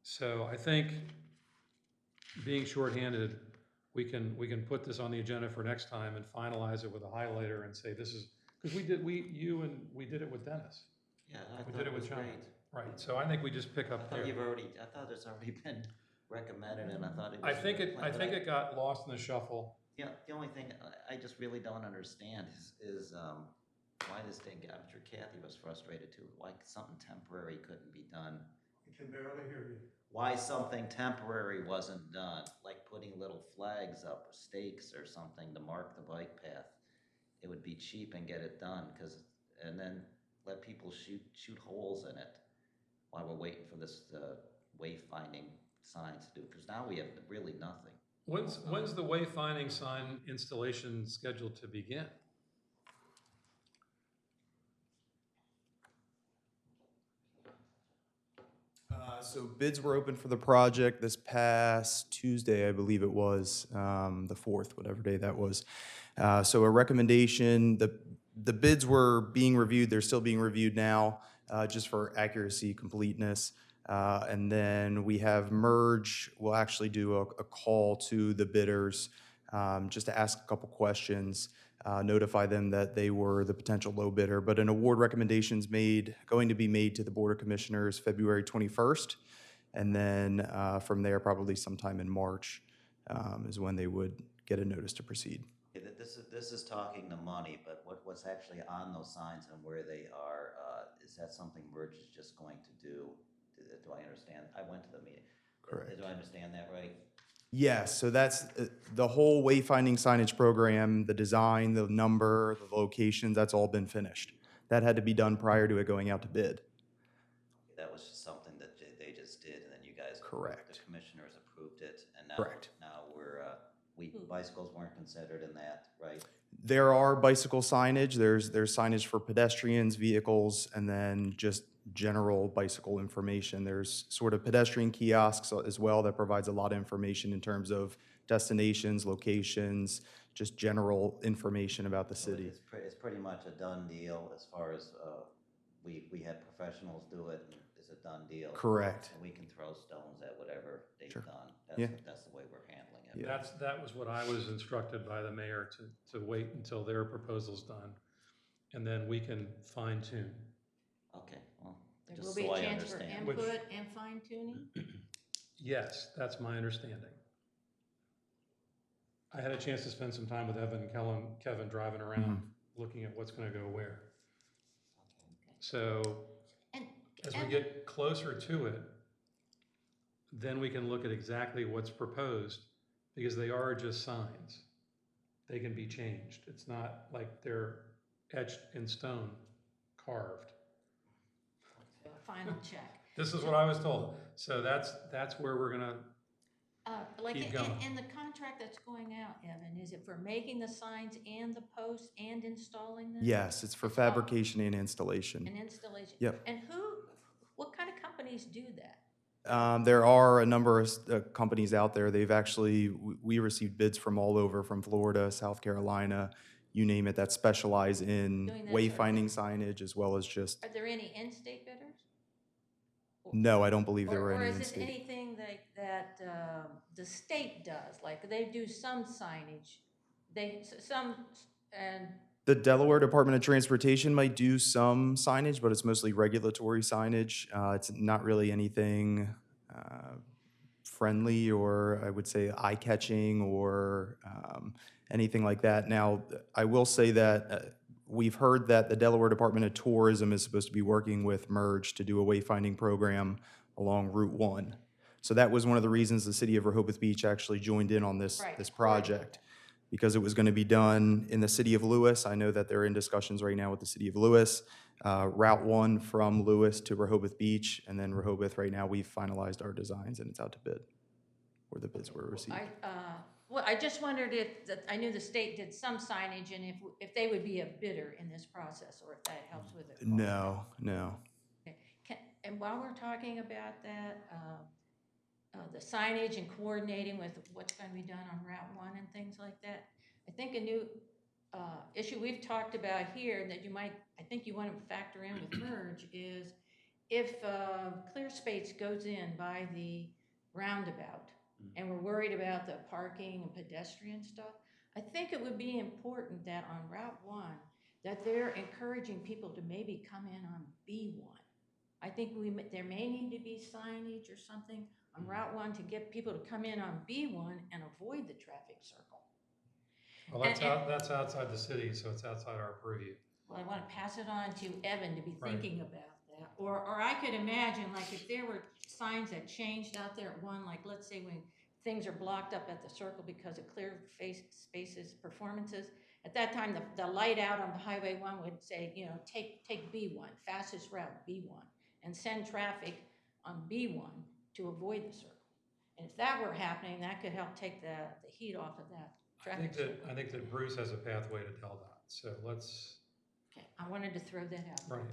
So I think, being shorthanded, we can put this on the agenda for next time and finalize it with a highlighter and say this is, because we did it with Dennis. Yeah, We thought did it was with John. great. Right, so I think we just pick I up thought there. I thought it's already been recommended, and I thought it I was. think planned, but it got lost in the shuffle. Yeah, the only thing I just really don't understand is why this thing, I'm sure Kathy was frustrated too, why something temporary couldn't be done. I can barely hear you. Why something temporary wasn't done, like putting little flags up or stakes or something to mark the bike path. It would be cheap and get it done, and then let people shoot holes in it while we're waiting for this wayfinding signs to do, because now we have really nothing. When's the wayfinding sign installation scheduled to begin? So bids were open for the project this past Tuesday, I believe it was, the 4th, whatever day that was. So a recommendation, the bids were being reviewed, they're still being reviewed now, just for accuracy, completeness. And then we have merge, we'll actually do a call to the bidders, just to ask a couple questions, notify them that they were the potential low bidder. But an award recommendation's going to be made to the Board of Commissioners February 21st. And then from there, probably sometime in March is when they would get a notice to proceed. Yeah, this is talking the money, but what's actually on those signs and where they are, is that something Merge is just going to do? Do I understand? I went to the meeting. Correct. Do I understand that right? Yes, so that's the whole wayfinding signage program, the design, the number, the locations, that's all been finished. That had to be done prior to it going out to bid. That was just something that they just did, and then you guys. Correct. The commissioners approved it, and now. Correct. Now bicycles weren't considered in that, right? There are bicycle signage, there's signage for pedestrians, vehicles, and then just general bicycle information. There's sort of pedestrian kiosks as well that provides a lot of information in terms of destinations, locations, just general information about the So city. it's pretty much a done deal as far as, we had professionals do it, and it's a done deal. Correct. And we can throw stones at whatever they've Sure. done. Yeah. That's the way we're handling it. Yeah. That was what I was instructed by the mayor to wait until their proposal's done. And then we can fine tune. Okay, well, There just will be so a I chance for understand. input and fine tuning? Yes, that's my understanding. I had a chance to spend some time with Evan and Kevin driving around, looking at what's gonna go where. So And, as we and- get closer to it, then we can look at exactly what's proposed, because they are just signs. They can be changed. It's not like they're etched in stone, carved. final check. This is what I was told. So that's where we're gonna, Like, Keep going. and the contract that's going out, Evan, is it for making the signs and the posts and installing them? Yes, it's for As well? fabrication and installation. And installation? Yep. And what kind of companies do that? There are a number of companies out there. They've actually, we received bids from all over, from Florida, South Carolina, you name it, that specialize in Doing that wayfinding signage as well as just, Are there any in-state bidders? no, I don't believe there were Or any is in it state. anything that the state does? Like, they do some signage, and, The Delaware Department of Transportation might do some signage, but it's mostly regulatory signage. It's not really anything friendly or I would say eye-catching or anything like that. Now, I will say that we've heard that the Delaware Department of Tourism is supposed to be working with Merge to do a wayfinding program along Route 1. So that was one of the reasons the city of Rehoboth Beach actually joined in on this, Right. this project, because it was going to be done in the city of Lewis. I know that they're in discussions right now with the city of Lewis. Route 1 from Lewis to Rehoboth Beach, and then Rehoboth, right now, we've finalized our designs and it's out to bid, or the bids were received. well, I just wondered I knew the state did some signage, and if they would be a bidder in this process, or if that helps with it. No, no. And while we're talking about that, the signage and coordinating with what's going to be done on Route 1 and things like that, I think a new issue we've talked about here that I think you want to factor in with Merge is if clear space goes in by the roundabout, and we're worried about the parking and pedestrian stuff, I think it would be important that on Route 1, that they're encouraging people to maybe come in on B1. I think there may need to be signage or something on Route 1 to get people to come in on B1 and avoid the traffic circle. well, that's outside the city, so it's outside our purview. Well, I want to pass it on to Evan to be Right. thinking about that. Or I could imagine, like, if there were signs that changed out there at 1, like, let's say when things are blocked up at the circle because of clear spaces performances, at that time, the light out on the Highway 1 would say, take B1, fastest route, B1, and send traffic on B1 to avoid the circle. And if that were happening, that could help take the heat off of that traffic circle. I think that Bruce has a pathway to tell that, so let's, Okay, I wanted to throw that out. right.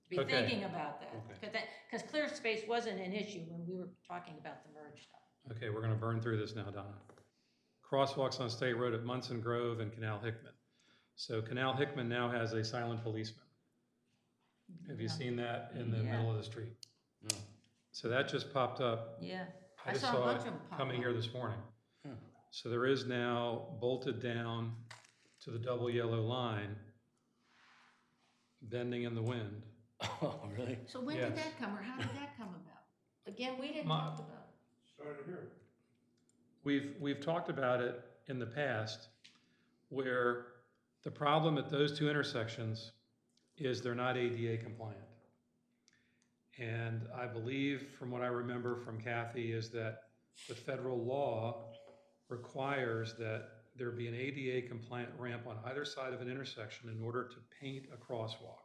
Be Okay. thinking about that, Okay. because clear space wasn't an issue when we were talking about the merge stuff. Okay, we're gonna burn through this now, Donna. Crosswalks on State Road at Munson Grove and Canal Hickman. So Canal Hickman now has a silent policeman. Have you Yeah. seen that in the Yeah. middle of the street? So that just popped up. Yeah, I I just saw a saw bunch it of them pop coming up. here this morning. So there is now bolted down to the double yellow line, bending in the wind. Oh, really? So when did Yes. that come, or how did that come about? Again, we didn't Ma- talk about it. Started here. We've talked about it in the past, where the problem at those two intersections is they're not ADA compliant. And I believe, from what I remember from Kathy, is that the federal law requires that there be an ADA compliant ramp on either side of an intersection in order to paint a crosswalk.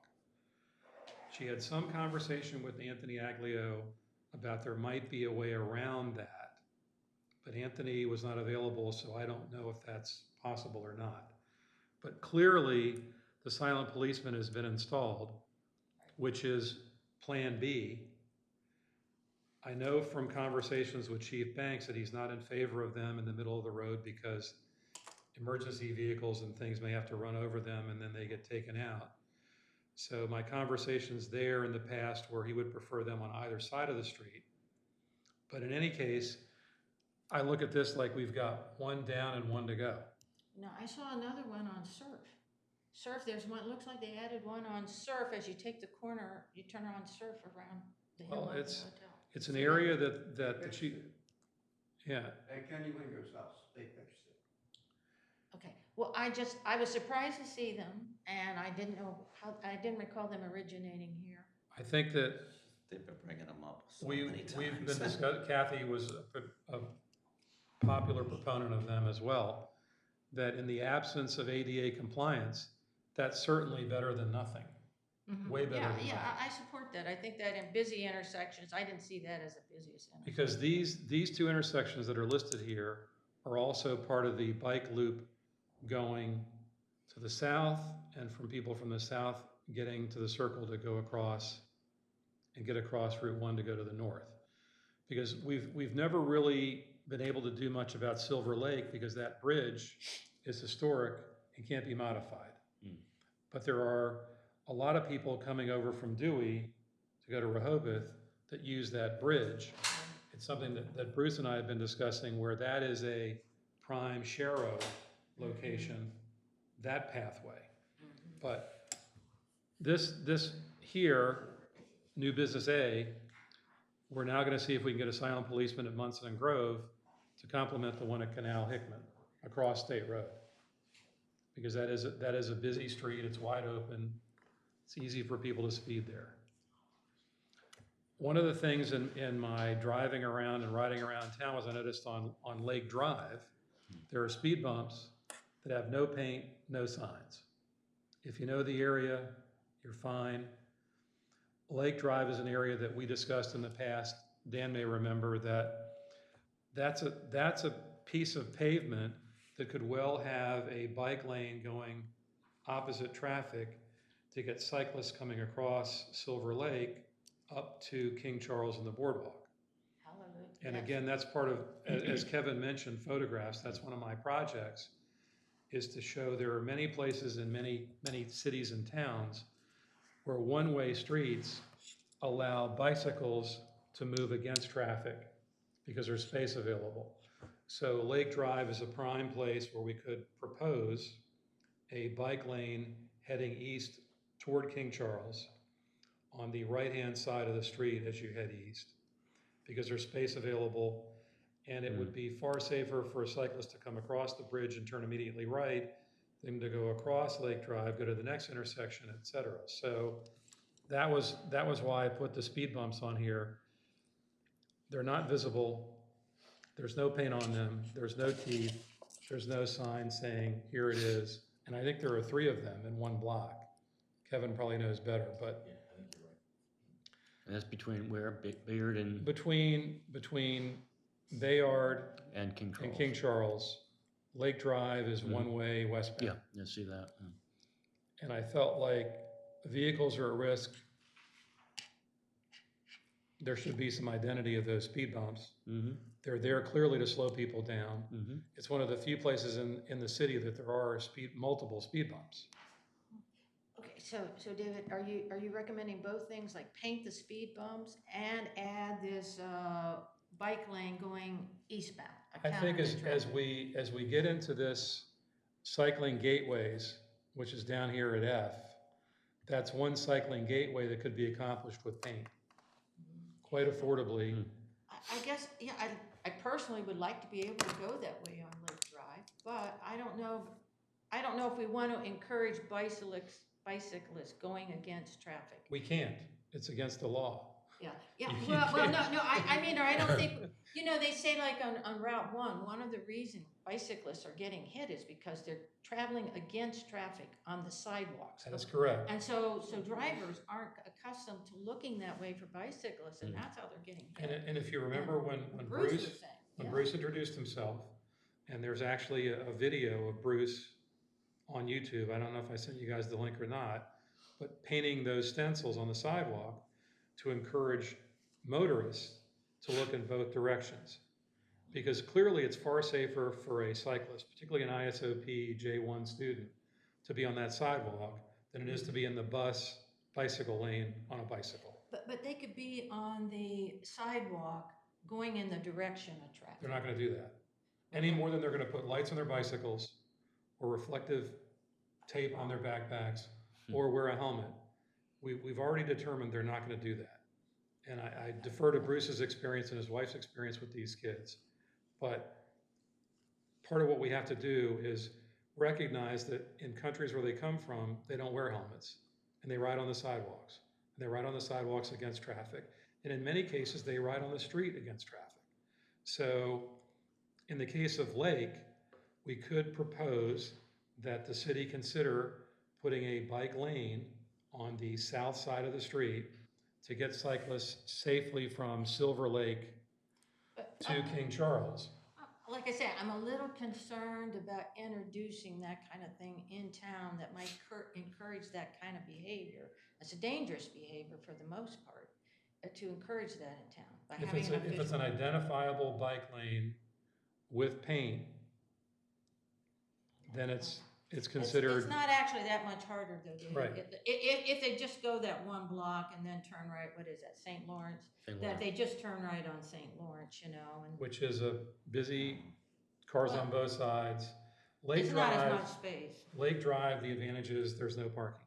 She had some conversation with Anthony Aglio about there might be a way around that, but Anthony was not available, so I don't know if that's possible or not. But clearly, the silent policeman has been installed, which is Plan B. I know from conversations with Chief Banks that he's not in favor of them in the middle of the road because emergency vehicles and things may have to run over them and then they get taken out. So my conversations there in the past were he would prefer them on either side of the street. But in any case, I look at this like we've got one down and one to go. No, I saw another one on Surf. Surf, there's one, looks like they added one on Surf. As you take the corner, you turn on Surf around the Well, Henlopen it's- Hotel. It's an area that the chief, yeah, At Kenny Wingo's house, they fixed it. Okay, well, I was surprised to see them, and I didn't know how, I didn't recall them originating here. I think that They've been bringing them up so we've many been times. discussing, Kathy was a popular proponent of them as well, that in the absence of ADA compliance, that's certainly better than nothing. Way better than Yeah, nothing. I support that. I think that in busy intersections, I didn't see that as the busiest intersection. Because these two intersections that are listed here are also part of the bike loop going to the south and from people from the south getting to the circle to go across and get across Route 1 to go to the north. Because we've never really been able to do much about Silver Lake because that bridge is historic and can't be modified. But there are a lot of people coming over from Dewey to go to Rehoboth that use that bridge. It's something that Bruce and I have been discussing where that is a prime Sharo location, that pathway. But this here, new business A, we're now gonna see if we can get a silent policeman at Munson and Grove to complement the one at Canal Hickman across State Road. Because that is a busy street, it's wide open, it's easy for people to speed there. One of the things in my driving around and riding around town was I noticed on Lake Drive, there are speed bumps that have no paint, no signs. If you know the area, you're fine. Lake Drive is an area that we discussed in the past. Dan may remember that's a piece of pavement that could well have a bike lane going opposite traffic to get cyclists coming across Silver Lake up to King Charles and the boardwalk. Hallelujah. And Yes. again, that's part of, as Kevin mentioned, photographs, that's one of my projects, is to show there are many places in many cities and towns where one-way streets allow bicycles to move against traffic because there's space available. So Lake Drive is a prime place where we could propose a bike lane heading east toward King Charles on the right-hand side of the street as you head east, because there's space available, and it would be far safer for a cyclist to come across the bridge and turn immediately right than to go across Lake Drive, go to the next intersection, et cetera. So that was why I put the speed bumps on here. They're not visible. There's no paint on them. There's no teeth. There's no sign saying, here it is. And I think there are 3 of them in one block. Kevin probably knows better, but Yeah, I think you're right. And that's between where, Bayard and between Bayard King Charles? and King Charles, Lake Drive is one way westbound. Yeah, I see that. And I felt like vehicles are at risk. There should be some identity of those speed bumps. Mm-hmm, They're there clearly to slow people down. mm-hmm. It's one of the few places in the city that there are multiple speed bumps. Okay, so David, are you recommending both things, like paint the speed bumps and add this bike lane going eastbound? I think as we get into this cycling gateways, which is down here at F, that's one cycling gateway that could be accomplished with paint quite affordably. I guess, yeah, I personally would like to be able to go that way on Lake Drive, but I don't know if we want to encourage bicyclists going against traffic. We can't. It's against the law. Yeah, You well, can't. no, I mean, or I don't think, they say like on Route 1, one of the reasons bicyclists are getting hit is because they're traveling against traffic on the sidewalks. That's correct. And so drivers aren't accustomed to looking that way for bicyclists, and that's how they're getting hit. And if you remember when Bruce was Bruce saying, when yeah. Bruce introduced himself, and there's actually a video of Bruce on YouTube. I don't know if I sent you guys the link or not, but painting those stencils on the sidewalk to encourage motorists to look in both directions. Because clearly it's far safer for a cyclist, particularly an ISOP J1 student, to be on that sidewalk than it is to be in the bicycle lane on a bicycle. But they could be on the sidewalk going in the direction of traffic. They're not gonna do that. Any more than they're gonna put lights on their bicycles or reflective tape on their backpacks or wear a helmet. We've already determined they're not gonna do that. And I defer to Bruce's experience and his wife's experience with these kids. But part of what we have to do is recognize that in countries where they come from, they don't wear helmets and they ride on the sidewalks. And they ride on the sidewalks against traffic. And in many cases, they ride on the street against traffic. So in the case of Lake, we could propose that the city consider putting a bike lane on the south side of the street to get cyclists safely from Silver Lake to King Charles. Like I said, I'm a little concerned about introducing that kind of thing in town that might encourage that kind of behavior. It's a dangerous behavior for the most part, to encourage that in town. By If having it's, if it's an identifiable bike lane with paint, then it's considered. It's not actually that much harder though, Dave. Right. If they just go that one block and then turn right, what is that, St. Lawrence? St. That Lawrence. they just turn right on St. Lawrence, you know, and Which is a busy, cars on both sides. Lake it's not as Drive, much space. Lake Drive, the advantage is there's no parking.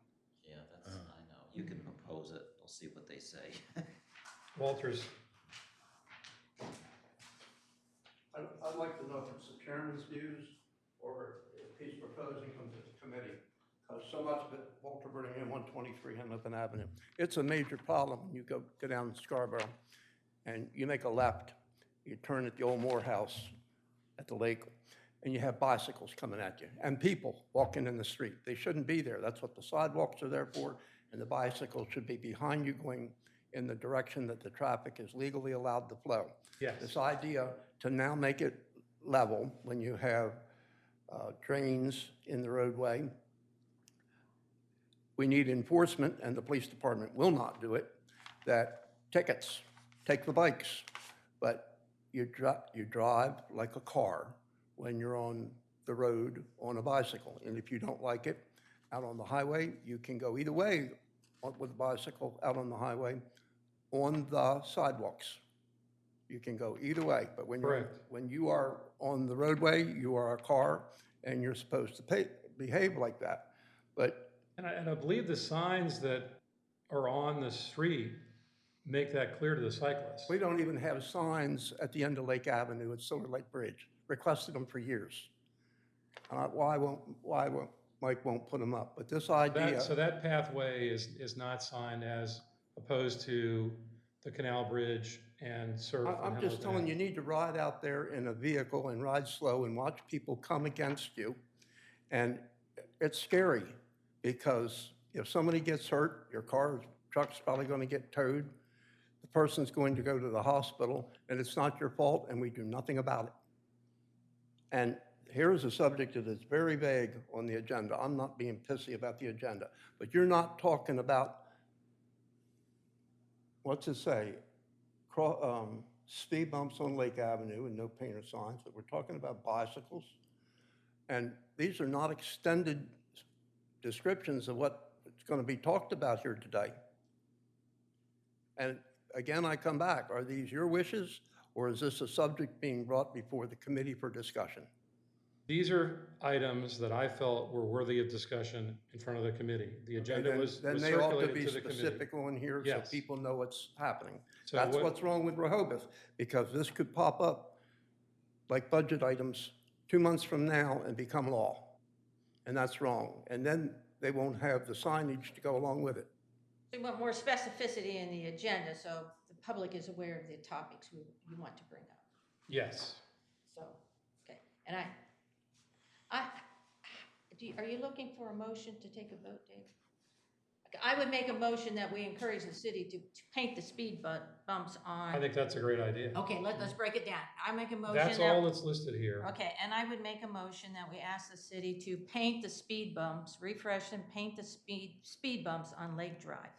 Yeah, that's, I know. You can propose it. We'll see what they say. Walters, I'd like to know if it's the chairman's views or if he's proposing them to the committee. Because so much of it, Walter Burning in 123 Henlopen Avenue. It's a major problem when you go down Scarborough and you make a left, you turn at the old Moore House at the lake, and you have bicycles coming at you and people walking in the street. They shouldn't be there. That's what the sidewalks are there for, and the bicycles should be behind you going in the direction that the traffic is legally allowed to flow. yes. This idea to now make it level when you have drains in the roadway, we need enforcement, and the police department will not do it, that tickets, take the bikes, but you drive like a car when you're on the road on a bicycle. And if you don't like it, out on the highway, you can go either way with a bicycle out on the highway, on the sidewalks. You can go either way, but when you are on the roadway, you are a car, and you're supposed to behave like that. But And I believe the signs that are on the street make that clear to the cyclists. we don't even have signs at the end of Lake Avenue at Silver Lake Bridge. Requested them for years. Why Mike won't put them up? But this idea. So that pathway is not signed as opposed to the Canal Bridge and Surf. I'm just telling you, you need to ride out there in a vehicle and ride slow and watch people come against you. And it's scary because if somebody gets hurt, your truck's probably going to get towed. The person's going to go to the hospital, and it's not your fault, and we do nothing about it. And here's a subject that is very vague on the agenda. I'm not being pissy about the agenda, but you're not talking about, what's it say? Speed bumps on Lake Avenue and no painter signs, but we're talking about bicycles. And these are not extended descriptions of what's going to be talked about here today. And again, I come back, are these your wishes, or is this a subject being brought before the committee for discussion? These are items that I felt were worthy of discussion in front of the committee. The agenda was Then they ought to circulated be to the committee. specific on here so Yes. people know what's happening. So That's what- what's wrong with Rehoboth, because this could pop up like budget items 2 months from now and become law. And that's wrong. And then they won't have the signage to go along with it. We want more specificity in the agenda so the public is aware of the topics you want to bring up. Yes. So, okay, and are you looking for a motion to take a vote, Dave? Okay, I would make a motion that we encourage the city to paint the speed bumps on. I think that's a great idea. Okay, let's break it down. I make a motion That's all that's listed here. Okay, and I would make a motion that we ask the city to paint the speed bumps, refresh and paint the speed bumps on Lake Drive.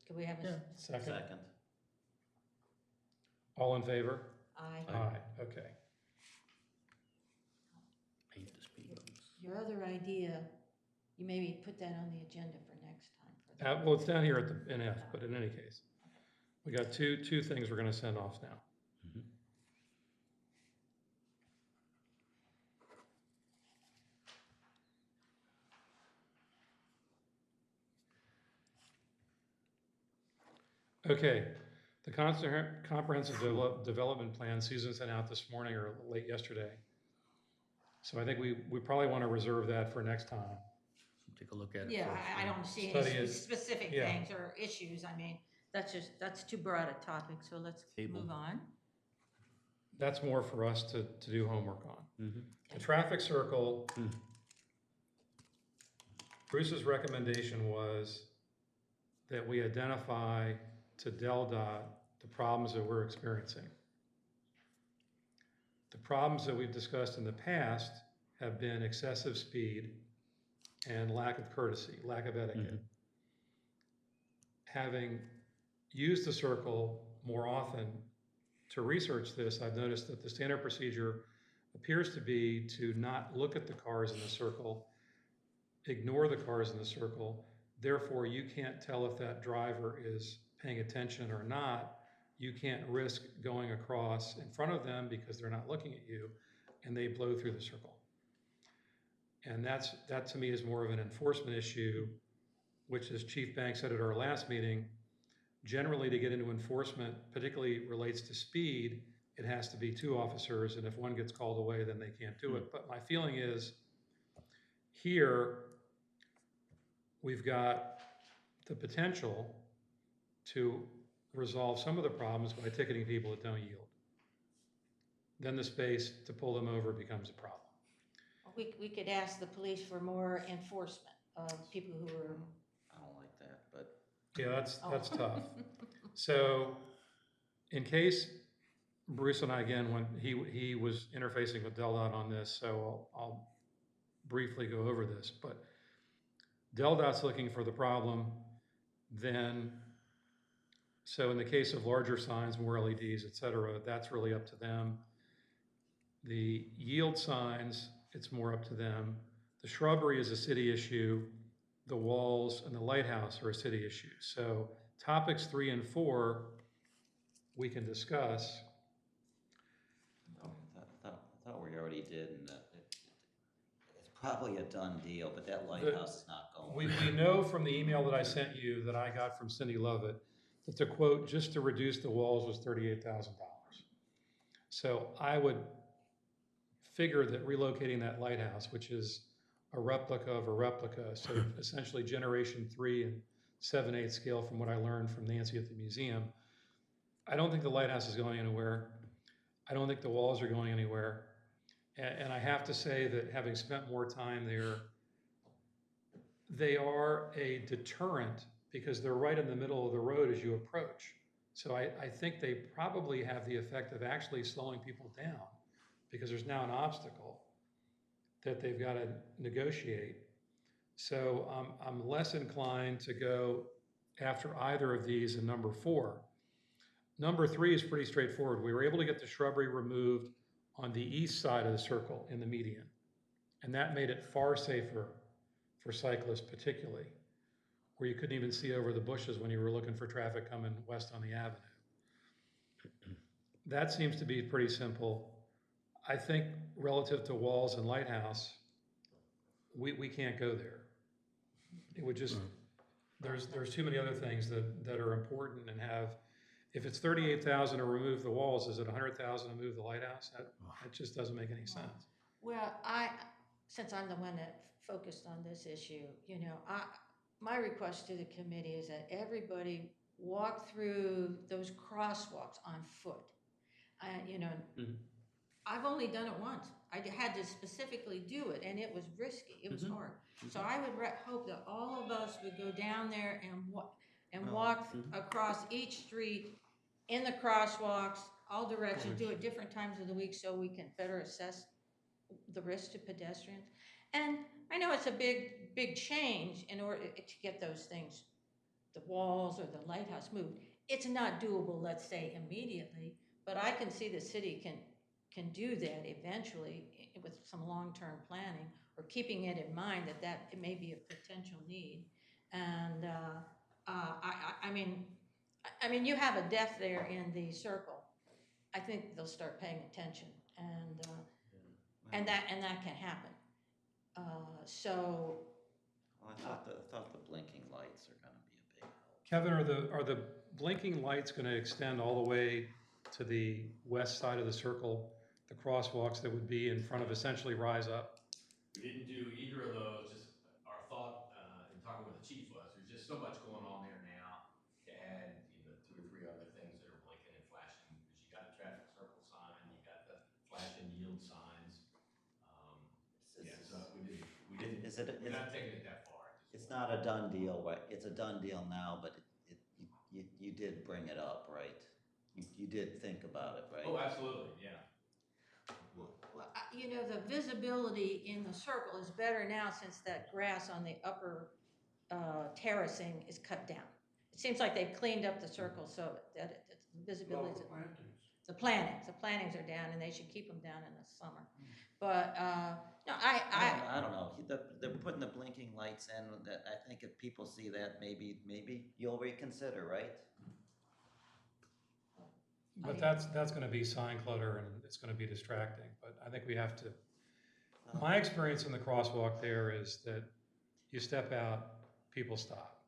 Could we have a? Second. Second. All in favor? I, Aye, okay. Paint the speed bumps. your other idea, you maybe put that on the agenda for next time. For the- Well, it's down here at the NF, but in any case, we got two things we're gonna send off now. Mhm. Okay, the comprehensive development plan Susan sent out this morning or late yesterday. So I think we probably want to reserve that for next time. Take a look at it. Yeah, first, I don't see Study any it. specific Yeah. things or issues. I mean, that's too broad a topic, so let's Table. move on. That's more for us to do homework on. Mhm. The traffic circle, Hmm. Bruce's recommendation was that we identify to DelDOT the problems that we're experiencing. The problems that we've discussed in the past have been excessive speed and lack of courtesy, lack of etiquette. Having used the circle more often to research this, I've noticed that the standard procedure appears to be to not look at the cars in the circle, ignore the cars in the circle. Therefore, you can't tell if that driver is paying attention or not. You can't risk going across in front of them because they're not looking at you and they blow through the circle. And that to me is more of an enforcement issue, which, as Chief Banks said at our last meeting, generally to get into enforcement, particularly relates to speed, it has to be two officers, and if one gets called away, then they can't do it. But my feeling is here, we've got the potential to resolve some of the problems by ticketing people that don't yield. Then the space to pull them over becomes a problem. We could ask the police for more enforcement of people who are. I don't like that, but Yeah, that's Oh. tough. So, in case Bruce and I, again, when he was interfacing with DelDOT on this, so I'll briefly go over this, but DelDOT's looking for the problem, then, so in the case of larger signs, more LEDs, et cetera, that's really up to them. The yield signs, it's more up to them. The shrubbery is a city issue. The walls and the lighthouse are a city issue. So topics 3 and 4, we can discuss. I thought we already did, and it's probably a done deal, but that lighthouse is not going. We know from the email that I sent you that I got from Cindy Lovett that the quote just to reduce the walls was $38,000. So I would figure that relocating that lighthouse, which is a replica of a replica, so essentially generation 3 and 7/8 scale from what I learned from Nancy at the museum, I don't think the lighthouse is going anywhere. I don't think the walls are going anywhere. And I have to say that having spent more time there, they are a deterrent because they're right in the middle of the road as you approach. So I think they probably have the effect of actually slowing people down because there's now an obstacle that they've got to negotiate. So I'm less inclined to go after either of these in number 4. Number 3 is pretty straightforward. We were able to get the shrubbery removed on the east side of the circle in the median. And that made it far safer for cyclists particularly, where you couldn't even see over the bushes when you were looking for traffic coming west on the avenue. That seems to be pretty simple. I think relative to walls and lighthouse, we can't go there. It would just, there's too many other things that are important and have, if it's 38,000 to remove the walls, is it 100,000 to move the lighthouse? That just doesn't make any sense. Well, since I'm the one that focused on this issue, my request to the committee is that everybody walk through those crosswalks on foot. I've only done it once. I had to specifically do it, and it was risky. It was hard. So I would hope that all of us would go down there and walk across each street in the crosswalks, all directions, do it different times of the week so we can better assess the risk to pedestrians. And I know it's a big change in order to get those things, the walls or the lighthouse moved. It's not doable, let's say, immediately, But I can see the city can do that eventually with some long-term planning, or keeping it in mind that it may be a potential need. And, I mean, you have a death there in the circle. I think they'll start paying attention, and that can happen. So, Well, I thought the blinking lights are gonna be a big help. Kevin, are the blinking lights gonna extend all the way to the west side of the circle? The crosswalks that would be in front of essentially Rise Up? We didn't do either of those, just our thought, in talking with the chief was, there's just so much going on there now to add, 2 or 3 other things that are blinking and flashing, because you got a traffic circle sign, you got the flash and yield signs. Yeah, so we didn't, we're not taking it that far. It's not a done deal, right? It's a done deal now, but you did bring it up, right? You did think about it, right? Oh, absolutely, yeah. the visibility in the circle is better now since that grass on the upper terracing is cut down. It seems like they've cleaned up the circle so that visibility. Well, the plantings. The plantings are down, and they should keep them down in the summer. But no, I don't know. They're putting the blinking lights in. That I think if people see that, maybe you'll reconsider, right? But that's gonna be sign clutter and it's gonna be distracting, but I think we have to, my experience in the crosswalk there is that you step out, people stop.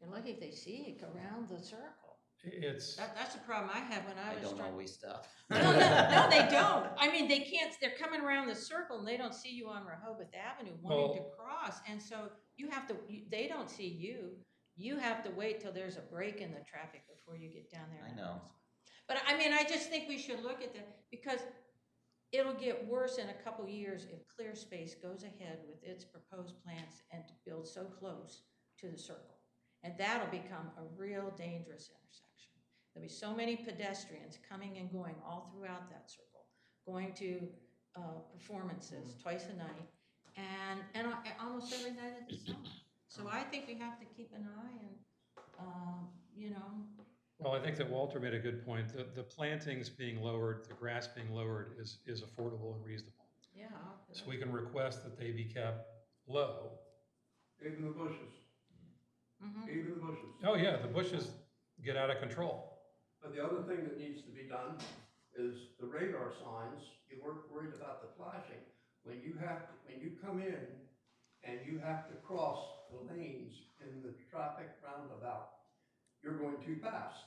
you're lucky if they see you go around the circle. It's, That's the problem I had when I was don't trying. always stop. No, they don't. I mean, they can't, they're coming around the circle and they don't see you on Rehoboth Avenue wanting to cross. And so they don't see you. You have to wait till there's a break in the traffic before you get down there. I know. But I mean, I just think we should look at that because it'll get worse in a couple years if ClearSpace goes ahead with its proposed plans and to build so close to the circle. And that'll become a real dangerous intersection. There'll be so many pedestrians coming and going all throughout that circle, going to performances twice a night and almost every night of the summer. So I think we have to keep an eye and, well, I think that Walter made a good point. The plantings being lowered, the grass being lowered is affordable and reasonable. yeah. So we can request that they be kept low. Even the bushes, Mhm. even the bushes. Oh yeah, the bushes get out of control. But the other thing that needs to be done is the radar signs, you weren't worried about the flashing. When you come in and you have to cross the lanes in the traffic roundabout, you're going too fast.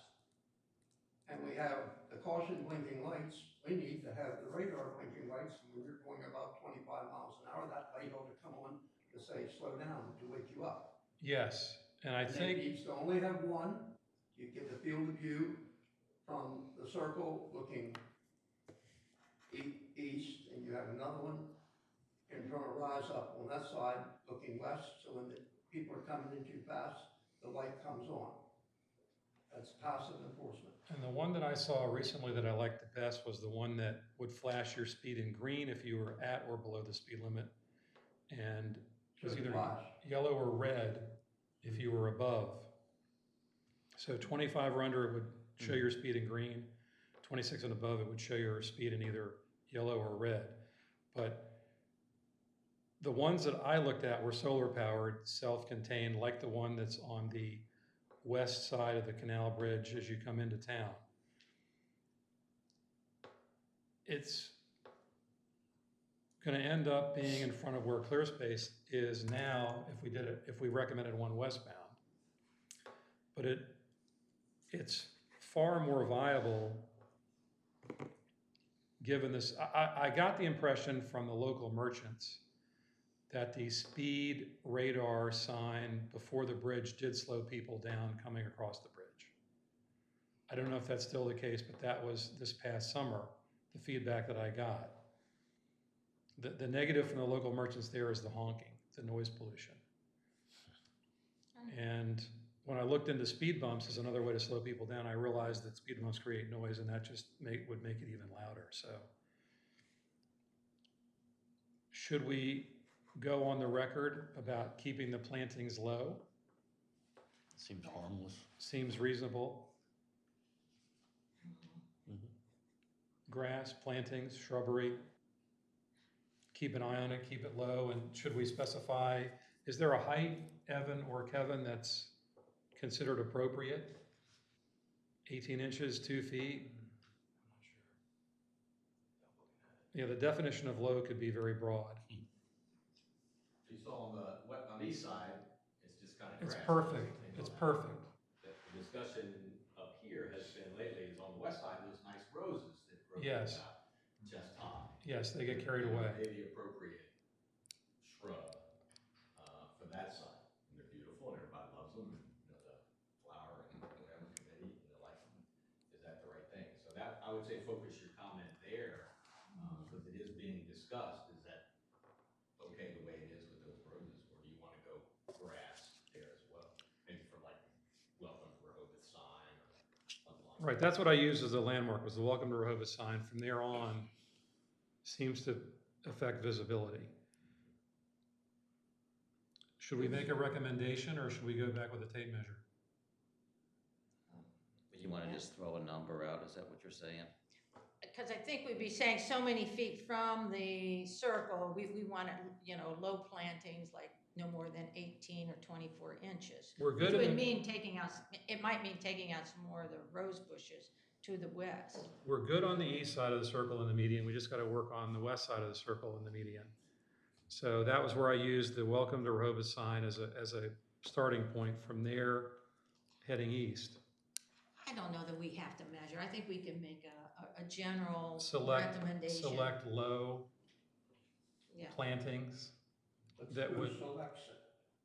And we have the caution blinking lights, we need to have the radar blinking lights when you're going about 25 miles an hour, that light ought to come on to say, slow down, to wake you up. Yes, and I And think, it needs to only have one. You get the field of view from the circle looking east, and you have another one in front of Rise Up on that side looking west, so when the people are coming in too fast, the light comes on. That's passive enforcement. and the one that I saw recently that I liked the best was the one that would flash your speed in green if you were at or below the speed limit, and it was Should either flash. yellow or red if you were above. So 25 or under, it would show your speed in green. 26 and above, it would show your speed in either yellow or red. But the ones that I looked at were solar powered, self-contained, like the one that's on the west side of the Canal Bridge as you come into town. It's gonna end up being in front of where ClearSpace is now if we recommended one westbound. But it's far more viable given this. I got the impression from the local merchants that the speed radar sign before the bridge did slow people down coming across the bridge. I don't know if that's still the case, but that was this past summer, the feedback that I got. The negative from the local merchants there is the honking, the noise pollution. And when I looked into speed bumps as another way to slow people down, I realized that speed bumps create noise and that just would make it even louder. So should we go on the record about keeping the plantings low? Seems harmless. Seems reasonable. grass, plantings, shrubbery. Keep an eye on it, keep it low, and should we specify, is there a height, Evan or Kevin, that's considered appropriate? 18 inches, 2 feet? Yeah, the definition of low could be very broad. If you saw on the east side, it's just kind of It's grass. perfect, it's perfect. The discussion up here has been lately is on the west side, those nice roses that grow Yes. about chest high. Yes, they get carried away. They're the appropriate shrub for that side. And they're beautiful and everybody loves them. And, the flower and whatever committee, like them. Is that the right thing? So that, I would say focus your comment there because it is being discussed. Is that okay the way it is with those roses? Or do you want to go grass there as well? Maybe for like welcome to Rehoboth sign or something like that. Right, that's what I used as a landmark, was the Welcome to Rehoboth sign. From there on, seems to affect visibility. Should we make a recommendation or should we go back with a tape measure? You wanna just throw a number out, is that what you're saying? Because I think we'd be saying so many feet from the circle, we want, low plantings, like no more than 18 or 24 inches. We're good Which in would the- mean it might mean taking out some more of the rose bushes to the west. We're good on the east side of the circle in the median. We just got to work on the west side of the circle in the median. So that was where I used the Welcome to Rehoboth sign as a starting point. From there, heading east. I don't know that we have to measure. I think we can make a general Select low Yeah. plantings But that who would, selects it?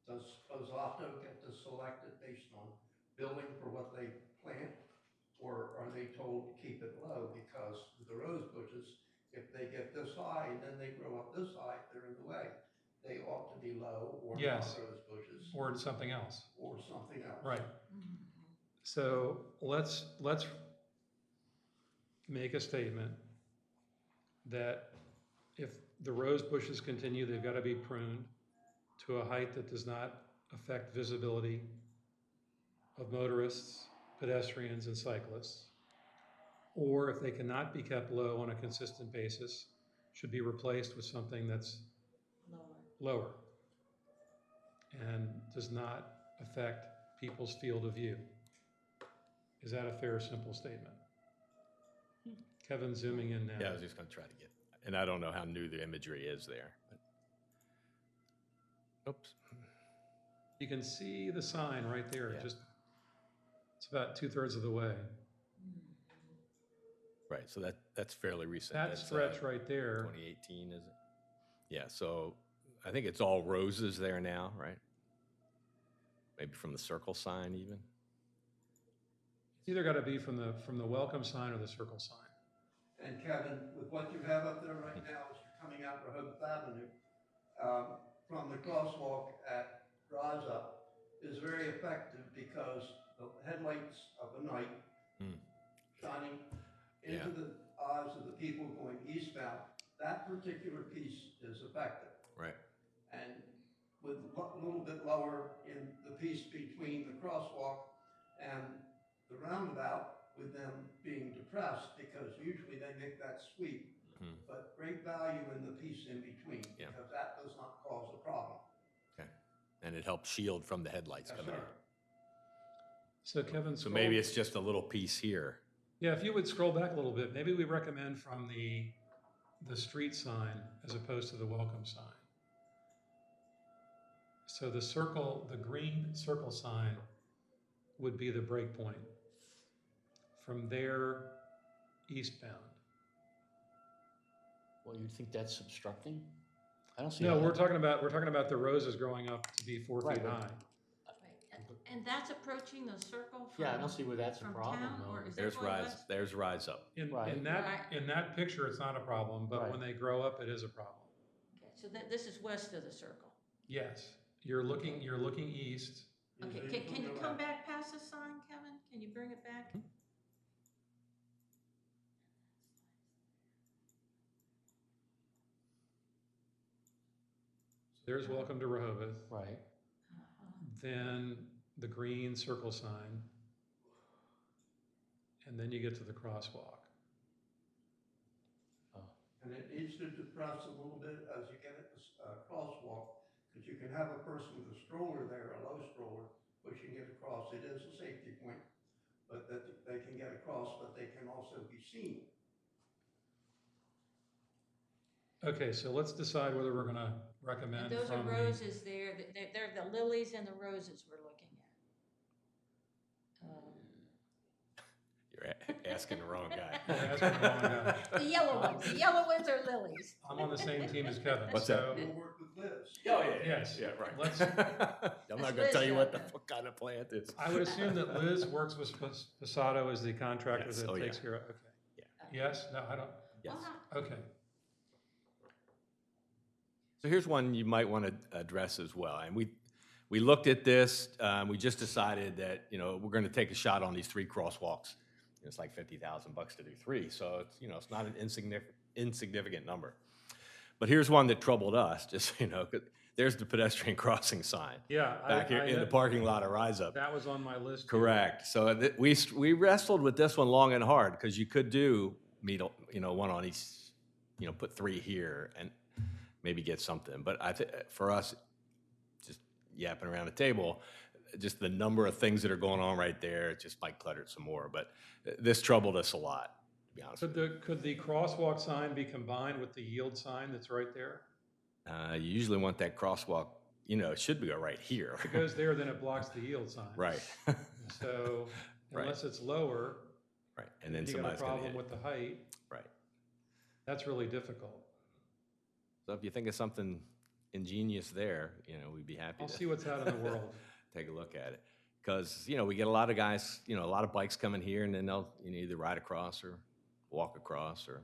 Does Otto get to select it based on billing for what they plant? Or are they told to keep it low because with the rose bushes, if they get this high and then they grow up this high, they're in the way. They ought to be low or not Yes. rose bushes or something else. or something else. Right. Mhm. So let's make a statement that if the rose bushes continue, they've got to be pruned to a height that does not affect visibility of motorists, pedestrians, and cyclists. Or if they cannot be kept low on a consistent basis, should be replaced with something that's lower and does not affect people's field of view. Is that a fair, simple statement? Kevin's zooming in now. Yeah, I was just going to try to get, and I don't know how new the imagery is there. But, oops. You can see the sign right there. Yeah. It's about 2/3 of the way. Right, so that's fairly recent. That That's, stretch right there, 2018, is it? Yeah, so I think it's all roses there now, right? Maybe from the circle sign even? it's either got to be from the welcome sign or the circle sign. And Kevin, with what you have up there right now, as you're coming out Rehoboth Avenue, from the crosswalk at Rise Up is very effective because the headlights of the night shining into Yeah. the eyes of the people going eastbound, that particular piece is effective. Right. And with a little bit lower in the piece between the crosswalk and the roundabout, with them being depressed, because usually they make that sweep, but great value in the piece in between, Yeah. because that does not cause a problem. Okay. And it helps shield from the headlights Yes, coming in. sir. So Kevin, So maybe it's just a little piece here. yeah, if you would scroll back a little bit, maybe we recommend from the street sign as opposed to the welcome sign. So the green circle sign would be the break point. From there, eastbound. Well, you think that's obstructing? I don't see. No, how we're that- talking about the roses growing up to be 4 Right, feet but- high. And that's approaching the circle from, Yeah, I don't see where that's a from problem, town, though. or is that There's going rise, west? there's rise up. Right. In that picture, it's not a problem, but Right. when they grow up, it is a problem. Okay, so this is west of the circle. Yes, you're looking east. Okay, can you come back past the sign, Kevin? Can you bring it back? There's welcome to Rehoboth. Right. Then the green circle sign. And then you get to the crosswalk. And it needs to depress a little bit as you get at the crosswalk, because you can have a person with a stroller there, a low stroller, pushing it across. It is a safety point, but that they can get across, but they can also be seen. Okay, so let's decide whether we're gonna And recommend those are from the, roses there, they're the lilies and the roses we're looking at. You're asking the wrong guy. We're asking the wrong guy. The yellow ones are lilies. I'm on the same team as Kevin, What's so, We'll work with Liz. Oh, yes, Yeah, right. let's, I'm not gonna tell you what the fuck kind of plant is. I would assume that Liz works with Passato as the contractor Yes. that Oh, takes yeah. care of, okay. Yeah. Yes, no, I don't, Yes. okay. So here's one you might want to address as well. And we looked at this, we just decided that, we're going to take a shot on these 3 crosswalks. It's like $50,000 to do 3, so it's, it's not an insignificant number. But here's one that troubled us, just, 'cause there's the pedestrian crossing sign. Yeah. Back here in the parking lot of Rise Up. That was on my list. too. Correct. So we wrestled with this one long and hard, because you could do, one on each, put 3 here and maybe get something. But for us, just yapping around the table, just the number of things that are going on right there, it just might clutter it some more. But this troubled us a lot, to be honest. Could the crosswalk sign be combined with the yield sign that's right there? You usually want that crosswalk, it should go right here. If it goes there, then it blocks the yield sign. Right. So Right. unless it's lower, Right. And then you got a somebody's going to problem hit with it. the height, Right. that's really difficult. So if you think of something ingenious there, we'd be happy I'll to see what's out in the world. take a look at it. Because, we get a lot of guys, a lot of bikes coming here, and then they'll either ride across or walk across or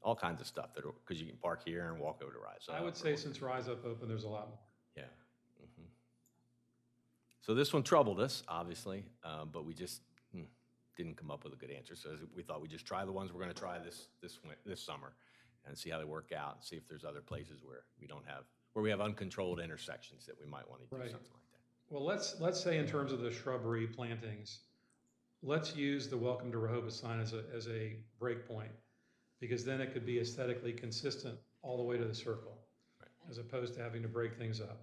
all kinds of stuff, because you can park here and walk over to Rise Up. I would say since Rise Up open, there's a lot more. Yeah. Mhm. So this one troubled us, obviously, but we just didn't come up with a good answer. So we thought we'd just try the ones we're going to try this summer and see how they work out, and see if there's other places where we have uncontrolled intersections that we might want to do Right. something like that. Well, let's say in terms of the shrubbery plantings, let's use the Welcome to Rehoboth sign as a break point, because then it could be aesthetically consistent all the way to the circle, Right. as opposed to having to break things up.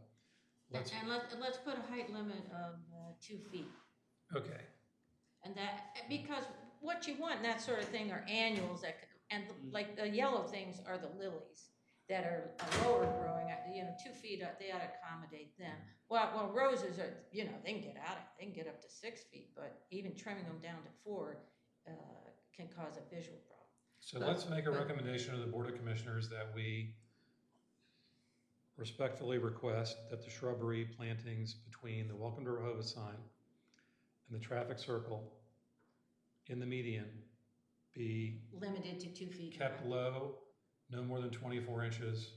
And let's put a height limit of 2 feet. Okay, And because what you want and that sort of thing are annuals and like the yellow things are the lilies that are lower growing, 2 feet, they ought to accommodate them. Well, roses are, they can get up to 6 feet, but even trimming them down to 4 can cause a visual problem. so let's make a recommendation to the Board of Commissioners that we respectfully request that the shrubbery plantings between the Welcome to Rehoboth sign and the traffic circle in the median be Limited to 2 feet. kept low, no more than 24 inches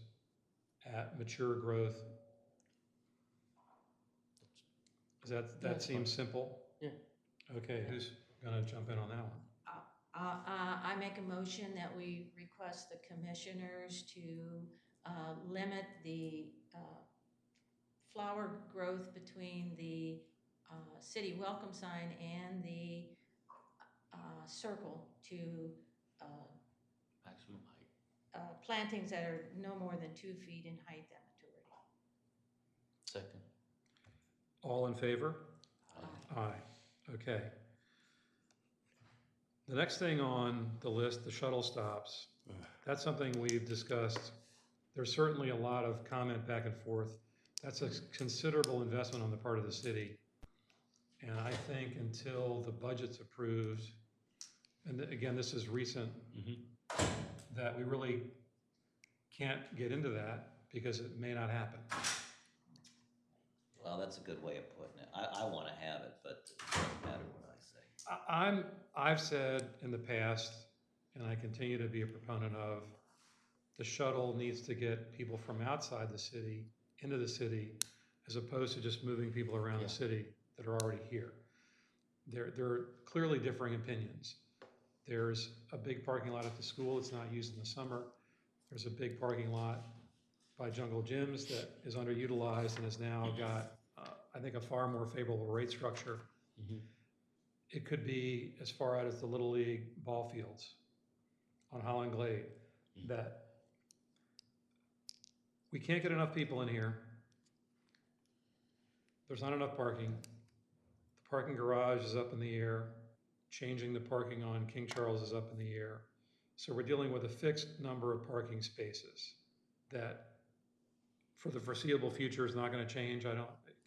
at mature growth. That seems simple? Yeah. Okay, who's gonna jump in on that one? I make a motion that we request the commissioners to limit the flower growth between the city welcome sign and the circle to Maximum height. plantings that are no more than 2 feet in height at maturity. Second. All in favor? Aye. Okay. The next thing on the list, the shuttle stops, that's something we've discussed. There's certainly a lot of comment back and forth. That's a considerable investment on the part of the city. And I think until the budget's approved, and again, this is recent, that we really can't get into that because it may not happen. Well, that's a good way of putting it. I want to have it, but it doesn't matter what I say. I've said in the past, and I continue to be a proponent of, the shuttle needs to get people from outside the city into the city, as opposed to just moving people around the city that are already here. There are clearly differing opinions. There's a big parking lot at the school that's not used in the summer. There's a big parking lot by Jungle Gyms that is underutilized and has now got, I think, a far more favorable rate structure. It could be as far out as the Little League ball fields on Holland Glade. that we can't get enough people in here. There's not enough parking. The parking garage is up in the air. Changing the parking on King Charles is up in the air. So we're dealing with a fixed number of parking spaces that for the foreseeable future is not gonna change.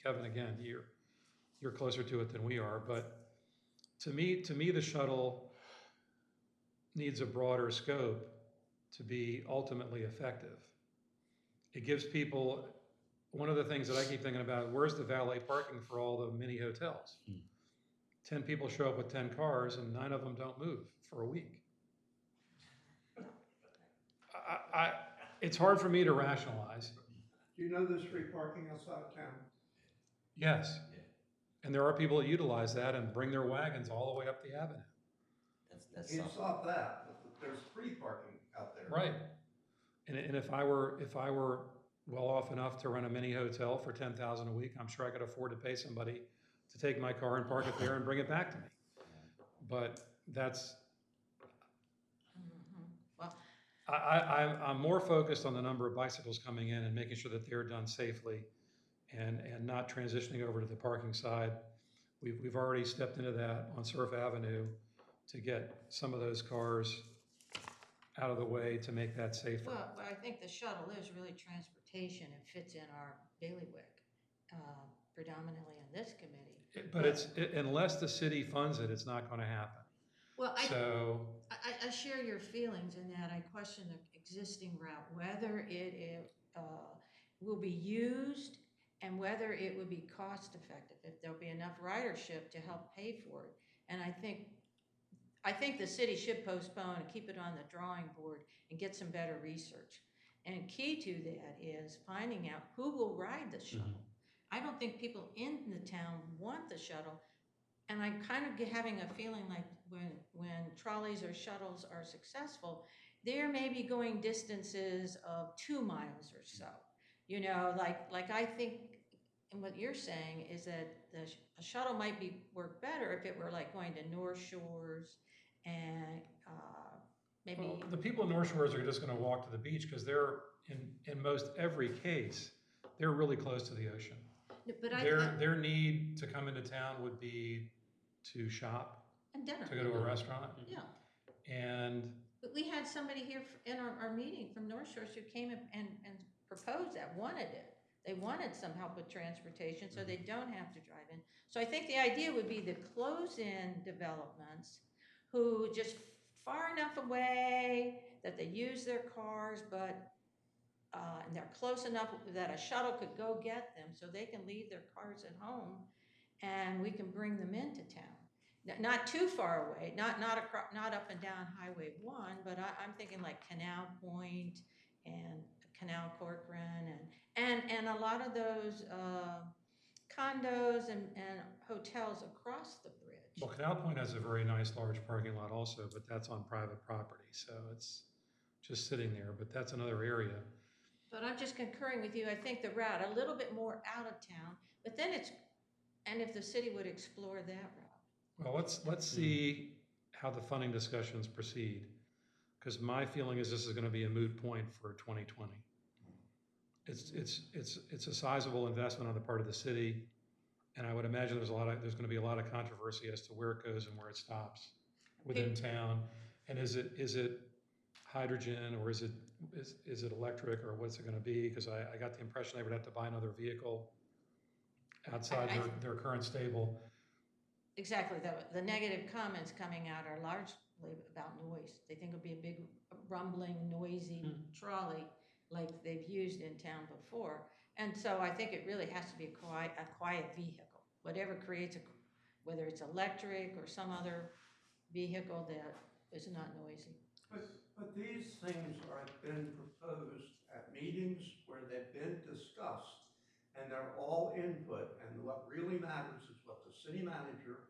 Kevin, again, you're closer to it than we are, but to me, the shuttle needs a broader scope to be ultimately effective. It gives people, one of the things that I keep thinking about, where's the valet parking for all the mini hotels? 10 people show up with 10 cars and 9 of them don't move for a week. It's hard for me to rationalize. Do you know there's free parking outside of town? Yes. And there are people that utilize that and bring their wagons all the way up the avenue. That's You something. stop that, but there's free parking out there. Right. And if I were well off enough to run a mini hotel for $10,000 a week, I'm sure I could afford to pay somebody to take my car and park it there and bring it back to me. But that's, Well, I'm more focused on the number of bicycles coming in and making sure that they're done safely and not transitioning over to the parking side. We've already stepped into that on Surf Avenue to get some of those cars out of the way to make that safer. well, I think the shuttle is really transportation and fits in our bailiwick, predominantly in this committee. But unless the city funds it, it's not gonna happen. Well, So, I share your feelings in that I question the existing route, whether it will be used and whether it would be cost effective, if there'll be enough ridership to help pay for it. And I think the city should postpone and keep it on the drawing board and get some better research. And key to that is finding out who will ride the shuttle. I don't think people in the town want the shuttle. And I'm kind of having a feeling like when trolleys or shuttles are successful, they're maybe going distances of 2 miles or so. You know, like I think, and what you're saying is that a shuttle might work better if it were like going to North Shores and maybe. well, the people in North Shores are just gonna walk to the beach because they're, in most every case, they're really close to the ocean. But Their need to come into town would be to shop, and dinner. to go to a restaurant. Yeah. And But we had somebody here in our meeting from North Shores who came and proposed that, wanted it. They wanted some help with transportation so they don't have to drive in. So I think the idea would be the close-in developments who just far enough away that they use their cars, but and they're close enough that a shuttle could go get them so they can leave their cars at home and we can bring them into town. Not too far away, not up and down Highway 1, but I'm thinking like Canal Point and Canal Corcoran and a lot of those condos and hotels across the bridge. well, Canal Point has a very nice large parking lot also, but that's on private property, so it's just sitting there, but that's another area. But I'm just concurring with you. I think the route, a little bit more out of town, but then and if the city would explore that route. Well, let's see how the funding discussions proceed, because my feeling is this is gonna be a moot point for 2020. It's a sizable investment on the part of the city, and I would imagine there's gonna be a lot of controversy as to where it goes and where it stops within town. And is it hydrogen, or is it electric, or what's it gonna be? Because I got the impression they would have to buy another vehicle outside their current stable. Exactly. The negative comments coming out are largely about noise. They think it'll be a big rumbling, noisy trolley like they've used in town before. And so I think it really has to be a quiet vehicle. Whatever creates whether it's electric or some other vehicle that is not noisy. But these things have been proposed at meetings where they've been discussed, and they're all input, and what really matters is what the city manager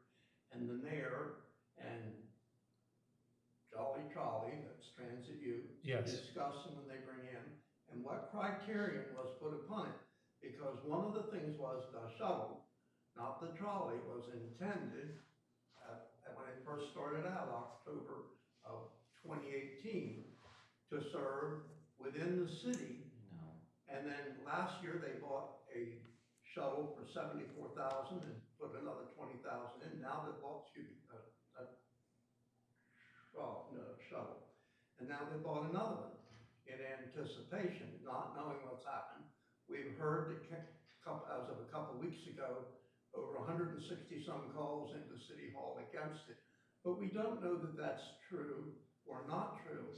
and the mayor and Jolly Trolley, that's Transit U, Yes. discuss them when they bring in, and what criterion was put upon it. Because one of the things was the shuttle, not the trolley, was intended, when it first started out, October of 2018, to serve within the city. No. And then last year, they bought a shuttle for 74,000 and put another 20,000 in. Now they bought, shuttle. And now they bought another one in anticipation, not knowing what's happened. We've heard that as of a couple of weeks ago, over 160 some calls into City Hall against it. But we don't know that that's true or not true.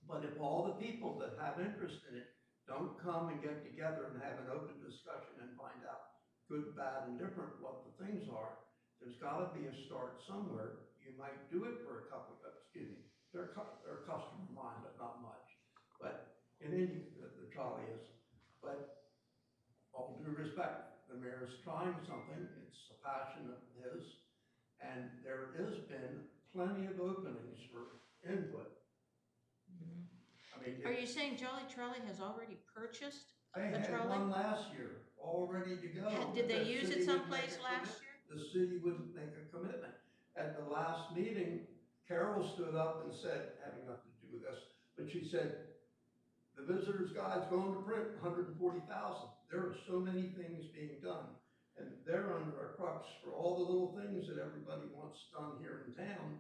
But if all the people that have interest in it don't come and get together and have an open discussion and find out good, bad, and different what the things are, there's gotta be a start somewhere. You might do it for a couple, they're customer mind, but not much. But in any, the trolley is, but all due respect, the mayor's trying something, it's a passion of his, and there has been plenty of openings for input. I mean, Are you saying Jolly Trolley has already purchased they a had trolley? one last year, all ready to go. Did they but the use city it wouldn't someplace make a last commit- year? The city wouldn't make a commitment. At the last meeting, Carol stood up and said, having nothing to do with this, but she said, the visitor's guide's going to print 140,000. There are so many things being done, and they're under a crux for all the little things that everybody wants done here in town.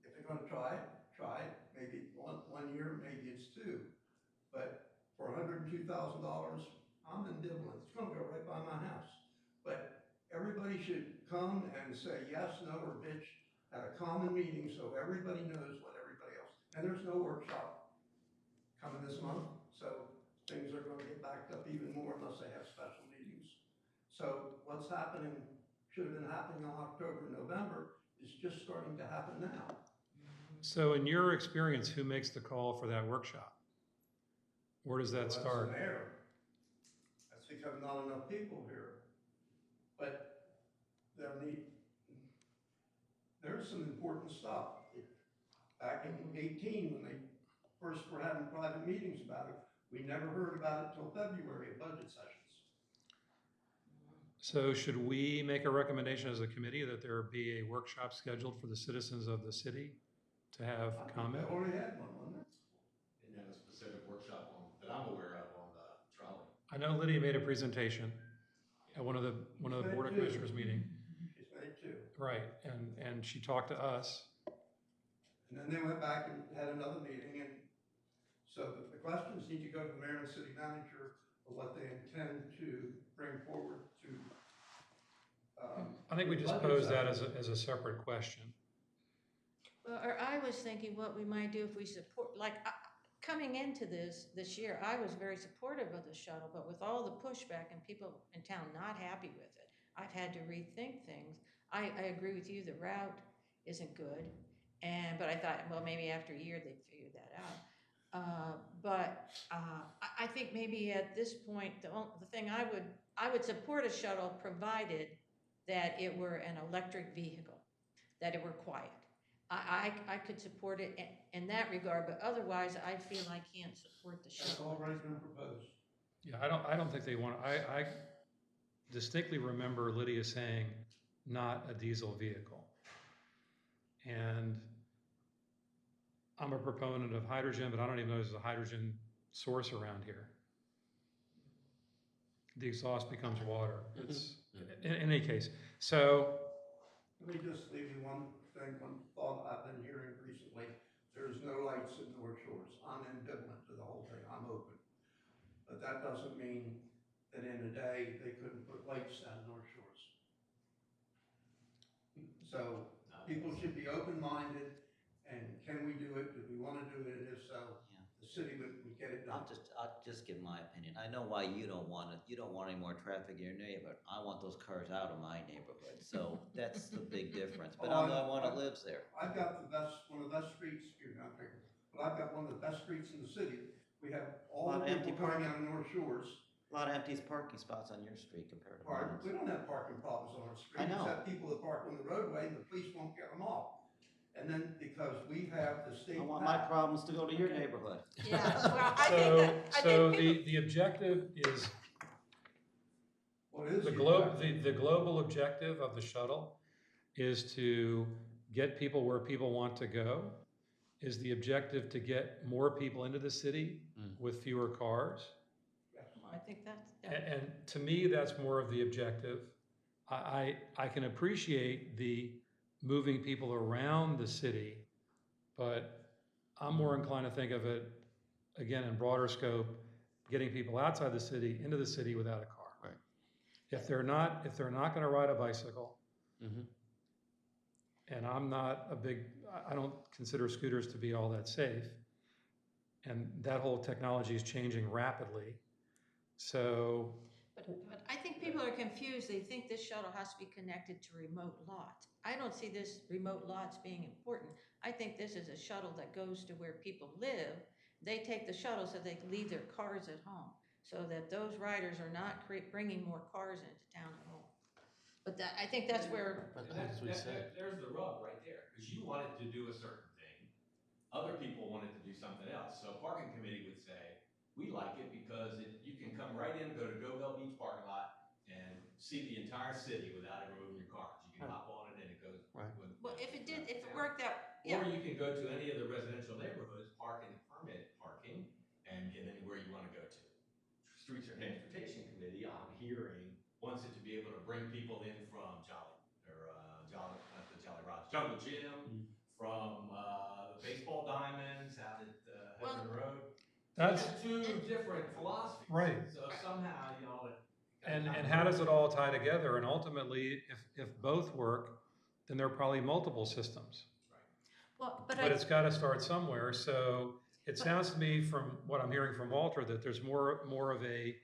If they're gonna try it, maybe one year, maybe it's two. But for $102,000, I'm ambivalent. It's gonna go right by my house. But everybody should come and say yes, no, or bitch at a common meeting so everybody knows what everybody else. And there's no workshop coming this month, so things are gonna get backed up even more unless they have special meetings. So what's happening, should have been happening in October, November, is just starting to happen now. So in your experience, who makes the call for that workshop? Where does that Well, start? That's the mayor. That's because not enough people here. But there's some important stuff. Back in 18, when they first were having private meetings about it, we never heard about it till February at budget sessions. So should we make a recommendation as a committee that there be a workshop scheduled for the citizens of the city to have I think comment? they already had one, wasn't there? Didn't have a specific workshop that I'm aware of on the trolley. I know Lydia made a presentation at one of the Board of Commissioners meeting. She's made two. Right, and she talked to us. And then they went back and had another meeting, and so the questions need to go to the mayor and city manager of what they intend to bring forward to. I think we just budget pose that session. as a separate question. Well, or I was thinking what we might do if we support, like, coming into this year, I was very supportive of the shuttle, but with all the pushback and people in town not happy with it, I've had to rethink things. I agree with you, the route isn't good, but I thought, well, maybe after a year they'd figure that out. I think maybe at this point, the thing I would support a shuttle provided that it were an electric vehicle, that it were quiet. I could support it in that regard, but otherwise I feel I can't support the That's shuttle. already been proposed. Yeah, I don't think they want, I distinctly remember Lydia saying, not a diesel vehicle. And I'm a proponent of hydrogen, but I don't even know there's a hydrogen source around here. The exhaust becomes water. It's, in any case. So, Let me just leave you one thing, one thought I've been hearing recently. There's no lights at North Shores. I'm ambivalent to the whole thing. I'm open. But that doesn't mean that in a day they couldn't put lights down North Shores. So people should be open-minded, and can we do it? Do we want to do it? And if so, Yeah. the city would get it done. I'll just give my opinion. I know why you don't want it. You don't want any more traffic in your neighborhood. I want those cars out of my neighborhood. So that's the big difference. But I'm the one that lives there. I've got one of the best streets, but I've got one of the best streets in the city. We have all Lot the of empty people coming out of North Shores. A lot of empty parking spots on your street compared to mine. We don't have parking problems on our street. I know. Except people that park on the roadway and the police won't get them off. And then because we have the state. I want my problems to go to your neighborhood. Yeah, well, I think that, I so think the objective is, What is the global objective of the shuttle is to get people where people want to go is the objective to get more people into the city with fewer cars? I think that's, And to me, that's more of the objective. I can appreciate the moving people around the city, but I'm more inclined to think of it, again, in broader scope, getting people outside the city, into the city without a car. Right. If they're not gonna ride a bicycle, Mhm. and I don't consider scooters to be all that safe, and that whole technology is changing rapidly, so but I think people are confused. They think this shuttle has to be connected to remote lots. I don't see this remote lots being important. I think this is a shuttle that goes to where people live. They take the shuttle so they can leave their cars at home, so that those riders are not bringing more cars into town at home. But I think that's where, But as we said, There's the rub right there, because you wanted to do a certain thing, other people wanted to do something else. So parking committee would say, we like it because you can come right in, go to Govell Beach parking lot, and see the entire city without ever moving your cars. You can hop on it and it goes. Right. well, if it worked out, yeah. Or you can go to any of the residential neighborhoods, park in permit parking, and get anywhere you want to go to. Streets and Transportation Committee, I'm hearing, wants it to be able to bring people in from not the Jolly Roger, Jungle Gym, from the baseball diamonds out at Hickman Road. that's, Two different philosophies. Right. So somehow, and how does it all tie together? And ultimately, if both work, then there are probably multiple systems. Well, But it's got to start somewhere. So it sounds to me from what I'm hearing from Walter that there's more of a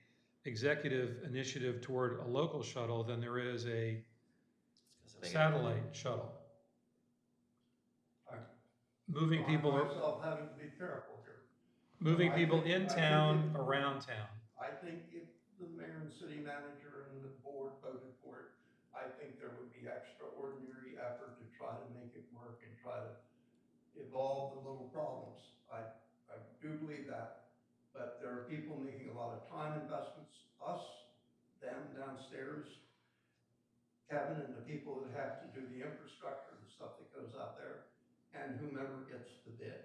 executive initiative toward a local shuttle than there is a satellite shuttle. Moving people, Myself having to be careful here. moving I people think- in I think town, it- around town. I think if the mayor and city manager and the board voted for it, I think there would be extraordinary effort to try to make it work and try to evolve the little problems. I do believe that, but there are people making a lot of time investments, us, them downstairs, Kevin and the people that have to do the infrastructure, the stuff that goes out there, and whomever gets the bid.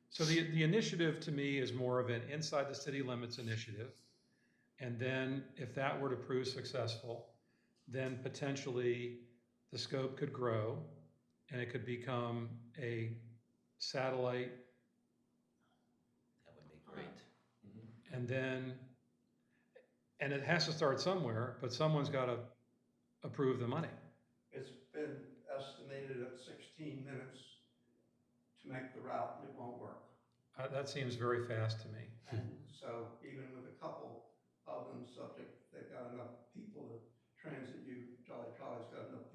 So the initiative to me is more of an inside the city limits initiative. And then if that were to prove successful, then potentially the scope could grow and it could become a satellite. That would be great. And then, and it has to start somewhere, but someone's got to approve the money. It's been estimated at 16 minutes to make the route, and it won't work. That seems very fast to me. And so even with a couple of them subject, they've got enough people, the transit Jolly Trolley's got enough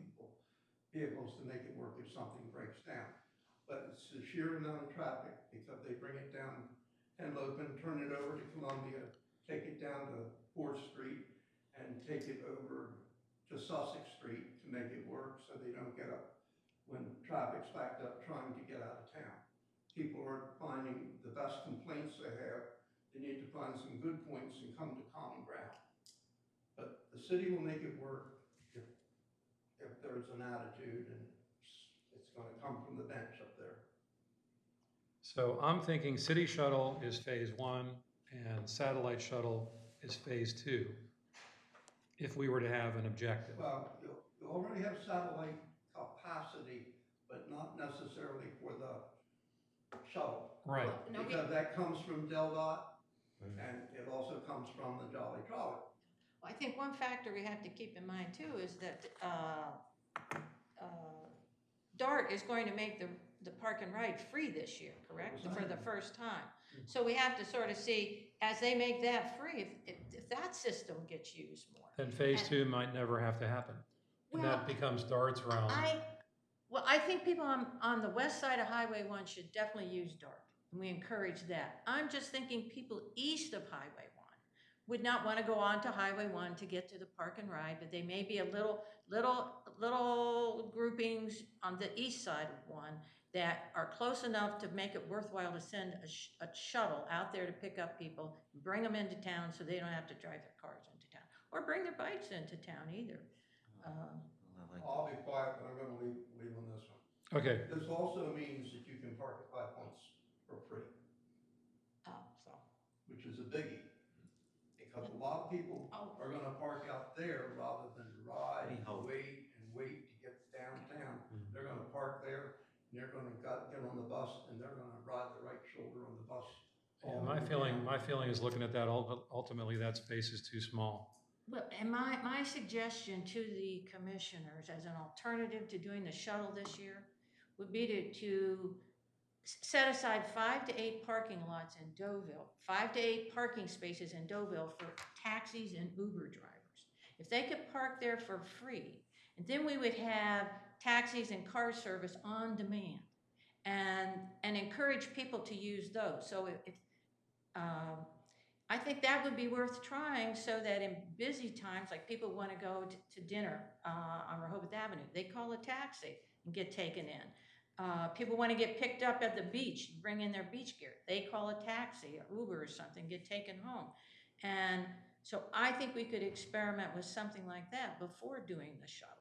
vehicles to make it work if something breaks down. But it's the sheer amount of traffic, because they bring it down Henlopen, turn it over to Columbia, take it down to 4th Street, and take it over to Sussex Street to make it work so they don't get up when traffic's backed up trying to get out of town. People aren't finding the best complaints they have. They need to find some good points and come to common ground. But the city will make it work if there's an attitude, and it's gonna come from the bench up there. So I'm thinking city shuttle is phase 1 and satellite shuttle is phase 2, if we were to have an objective. Well, you already have satellite capacity, but not necessarily for the shuttle. Right. No, Because that comes from Del Dot, and it also comes from the Jolly Trolley. I think one factor we have to keep in mind too is that DART is going to make the park and ride free this year, correct? For the first time. So we have to sort of see, as they make that free, if that system gets used more. Then phase 2 might never have to happen. And Well, that becomes DART's realm. I think people on the west side of Highway 1 should definitely use DART, and we encourage that. I'm just thinking people east of Highway 1 would not want to go on to Highway 1 to get to the park and ride, but they may be a little groupings on the east side of 1 that are close enough to make it worthwhile to send a shuttle out there to pick up people, bring them into town so they don't have to drive their cars into town, or bring their bikes into town either. I'll be quiet, but I'm gonna leave on this one. Okay, This also means that you can park at 5 biggie. Because a lot of people Oh. are gonna park out there rather than ride We and hope. wait to get downtown. They're gonna park there, and they're gonna get on the bus, and they're gonna ride the right shoulder on the bus. Yeah, all my the way feeling, down. my feeling is looking at that, ultimately, that space is too small. Well, and my suggestion to the commissioners as an alternative to doing the shuttle this year would be to set aside 5 to 8 parking lots in Deauville, 5 to 8 parking spaces in Deauville for taxis and Uber drivers. If they could park there for free, and then we would have taxis and car service on demand and encourage people to use those. So I think that would be worth trying so that in busy times, like people want to go to dinner on Rehoboth Avenue, they call a taxi and get taken in. People want to get picked up at the beach, bring in their beach gear, they call a taxi or Uber or something, get taken home. And so I think we could experiment with something like that before doing the shuttle.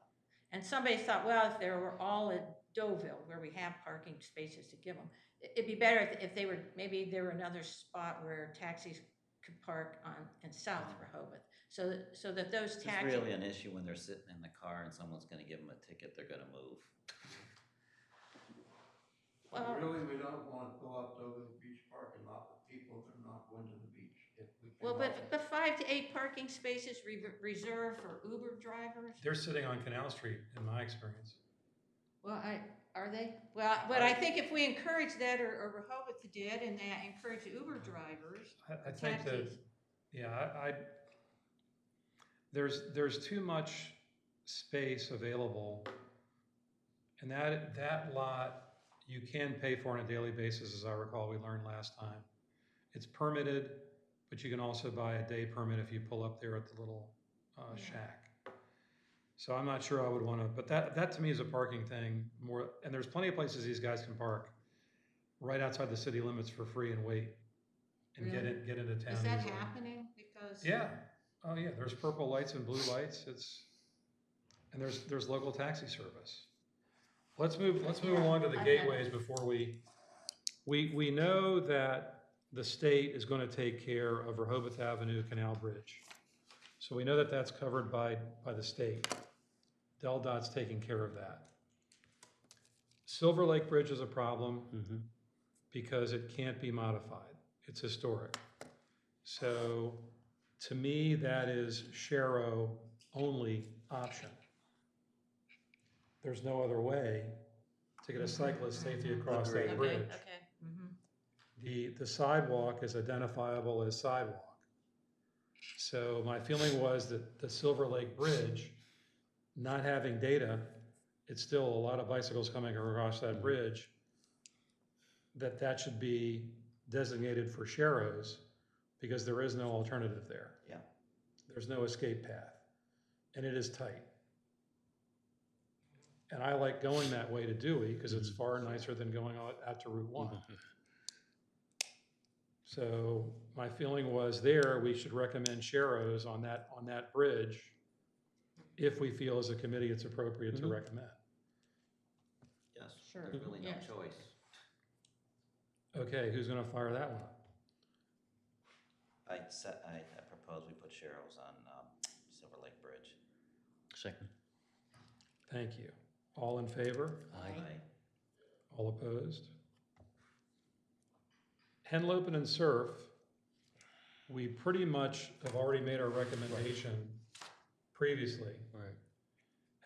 And somebody thought, well, if they were all at Deauville where we have parking spaces to give them, it'd be better if they were, maybe there were another spot where taxis could park in South Rehoboth, so that those It's taxis. really an issue when they're sitting in the car and someone's gonna give them a ticket, they're gonna move. Well, Really, we don't wanna fill up Deauville Beach parking lot with people that are not going to the beach. If we can Well, help it. but 5 to 8 parking spaces reserved for Uber drivers. They're sitting on Canal Street, in my experience. Well, are they? Well, but I think if we encourage that, or Rehoboth did, and they encourage Uber drivers, I think that, taxis. yeah, there's too much space available. And that lot, you can pay for on a daily basis, as I recall, we learned last time. It's permitted, but you can also buy a day permit if you pull up there at the little shack. So I'm not sure I would want to, but that to me is a parking thing more, and there's plenty of places these guys can park right outside the city limits for free and wait and Really? get into town Is that easily. happening? Because Yeah. Oh yeah. There's purple lights and blue lights. And there's local taxi service. Let's move along to the gateways before we know that the state is going to take care of Rehoboth Avenue Canal Bridge. So we know that that's covered by the state. DelDOT's taking care of that. Silver Lake Bridge is a problem because it can't be modified. It's historic. So to me, that is Sharo only option. There's no other way to get a cyclist safely across that okay, bridge. okay. The sidewalk is identifiable as sidewalk. So my feeling was that the Silver Lake Bridge, not having data, it's still a lot of bicycles coming across that bridge, that should be designated for Sharrows because there is no alternative there. Yeah. There's no escape path, and it is tight. And I like going that way to Dewey because it's far nicer than going out to Route 1. So my feeling was there, we should recommend Sharrows on that bridge if we feel as a committee it's appropriate to recommend. Yes, Sure. there's really no Yes. choice. Okay, who's gonna fire that one up? I propose we put Sherrill's on Silver Lake Bridge. Second. Thank you. All in favor? Aye. All opposed? Henlopen and Surf, we pretty much have already made our recommendation previously Right.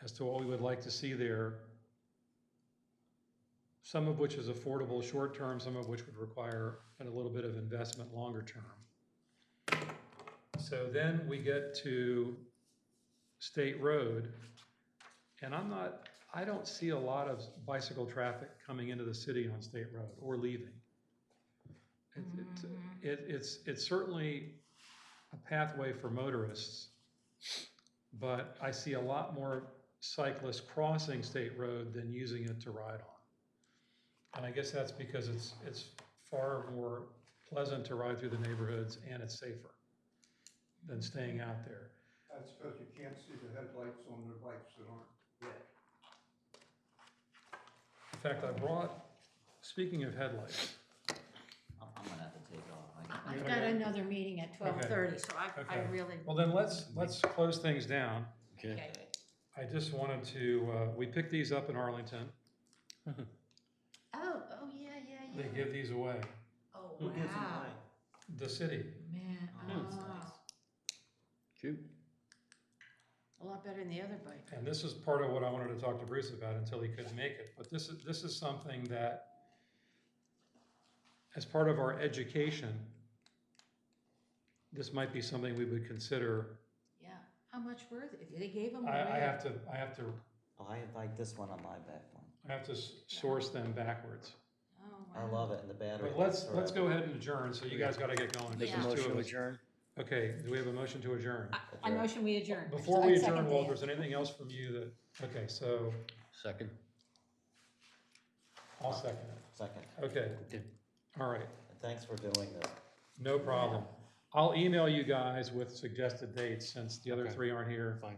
as to what we would like to see there, some of which is affordable short-term, some of which would require a little bit of investment longer term. So then we get to State Road, and I don't see a lot of bicycle traffic coming into the city on State Road or leaving. It's certainly a pathway for motorists, but I see a lot more cyclists crossing State Road than using it to ride on. And I guess that's because it's far more pleasant to ride through the neighborhoods and it's safer than staying out there. That's because you can't see the headlights on their bikes that aren't red. In fact, speaking of headlights, I'm gonna have to take off. I've got another meeting at 12:30, so I Okay. really, Well, then let's close things down. okay. I just wanted to, we picked these up in Arlington. Oh, yeah. They give these away. Oh, Who gives them wow. away? The city. Man, that's Cute. a lot better than the other bike. And this is part of what I wanted to talk to Bruce about until he couldn't make it. But this is something that, as part of our education, this might be something we would consider. Yeah, how much were they? They gave them away? I have to Oh, I like this one on my back one. source them backwards. Oh, I wow. love it, and the battery. But let's lasts go forever. ahead and adjourn, so you guys gotta get going. Make a There's two Motion of to us. adjourn? Okay, do we have a motion to adjourn? I motion we adjourn. Before I we second adjourn, that. Walter, is there anything else from you that, okay, so Second. I'll second it. Second, Okay, all right, and thanks for doing this. no problem. I'll email you guys with suggested dates since the other Okay. three aren't here. Fine.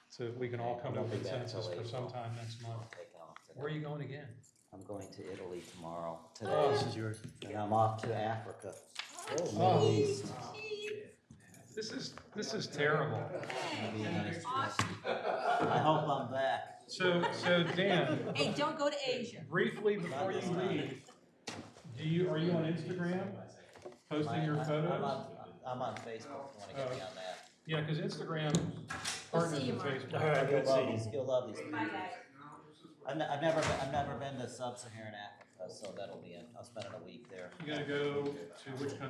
So we can all come to a I'll be back consensus till for April. sometime next month. I'm taking off today. Where are you going again? I'm going to Italy tomorrow, Oh. today, This is yours. and I'm off to Africa. Oh. This is terrible. It'll be a nice trip. I hope I'm back. So Dan, Hey, don't go to Asia. briefly before you leave, are you on Instagram? Posting your photos? I'm on Facebook, if you wanna get me on that. Yeah, because Instagram We'll partners see you, with Mark. Facebook. You'll love these. Bye, guys. I've never been to sub-Saharan Africa, so that'll be, I'll spend a week there. You gotta go to which country?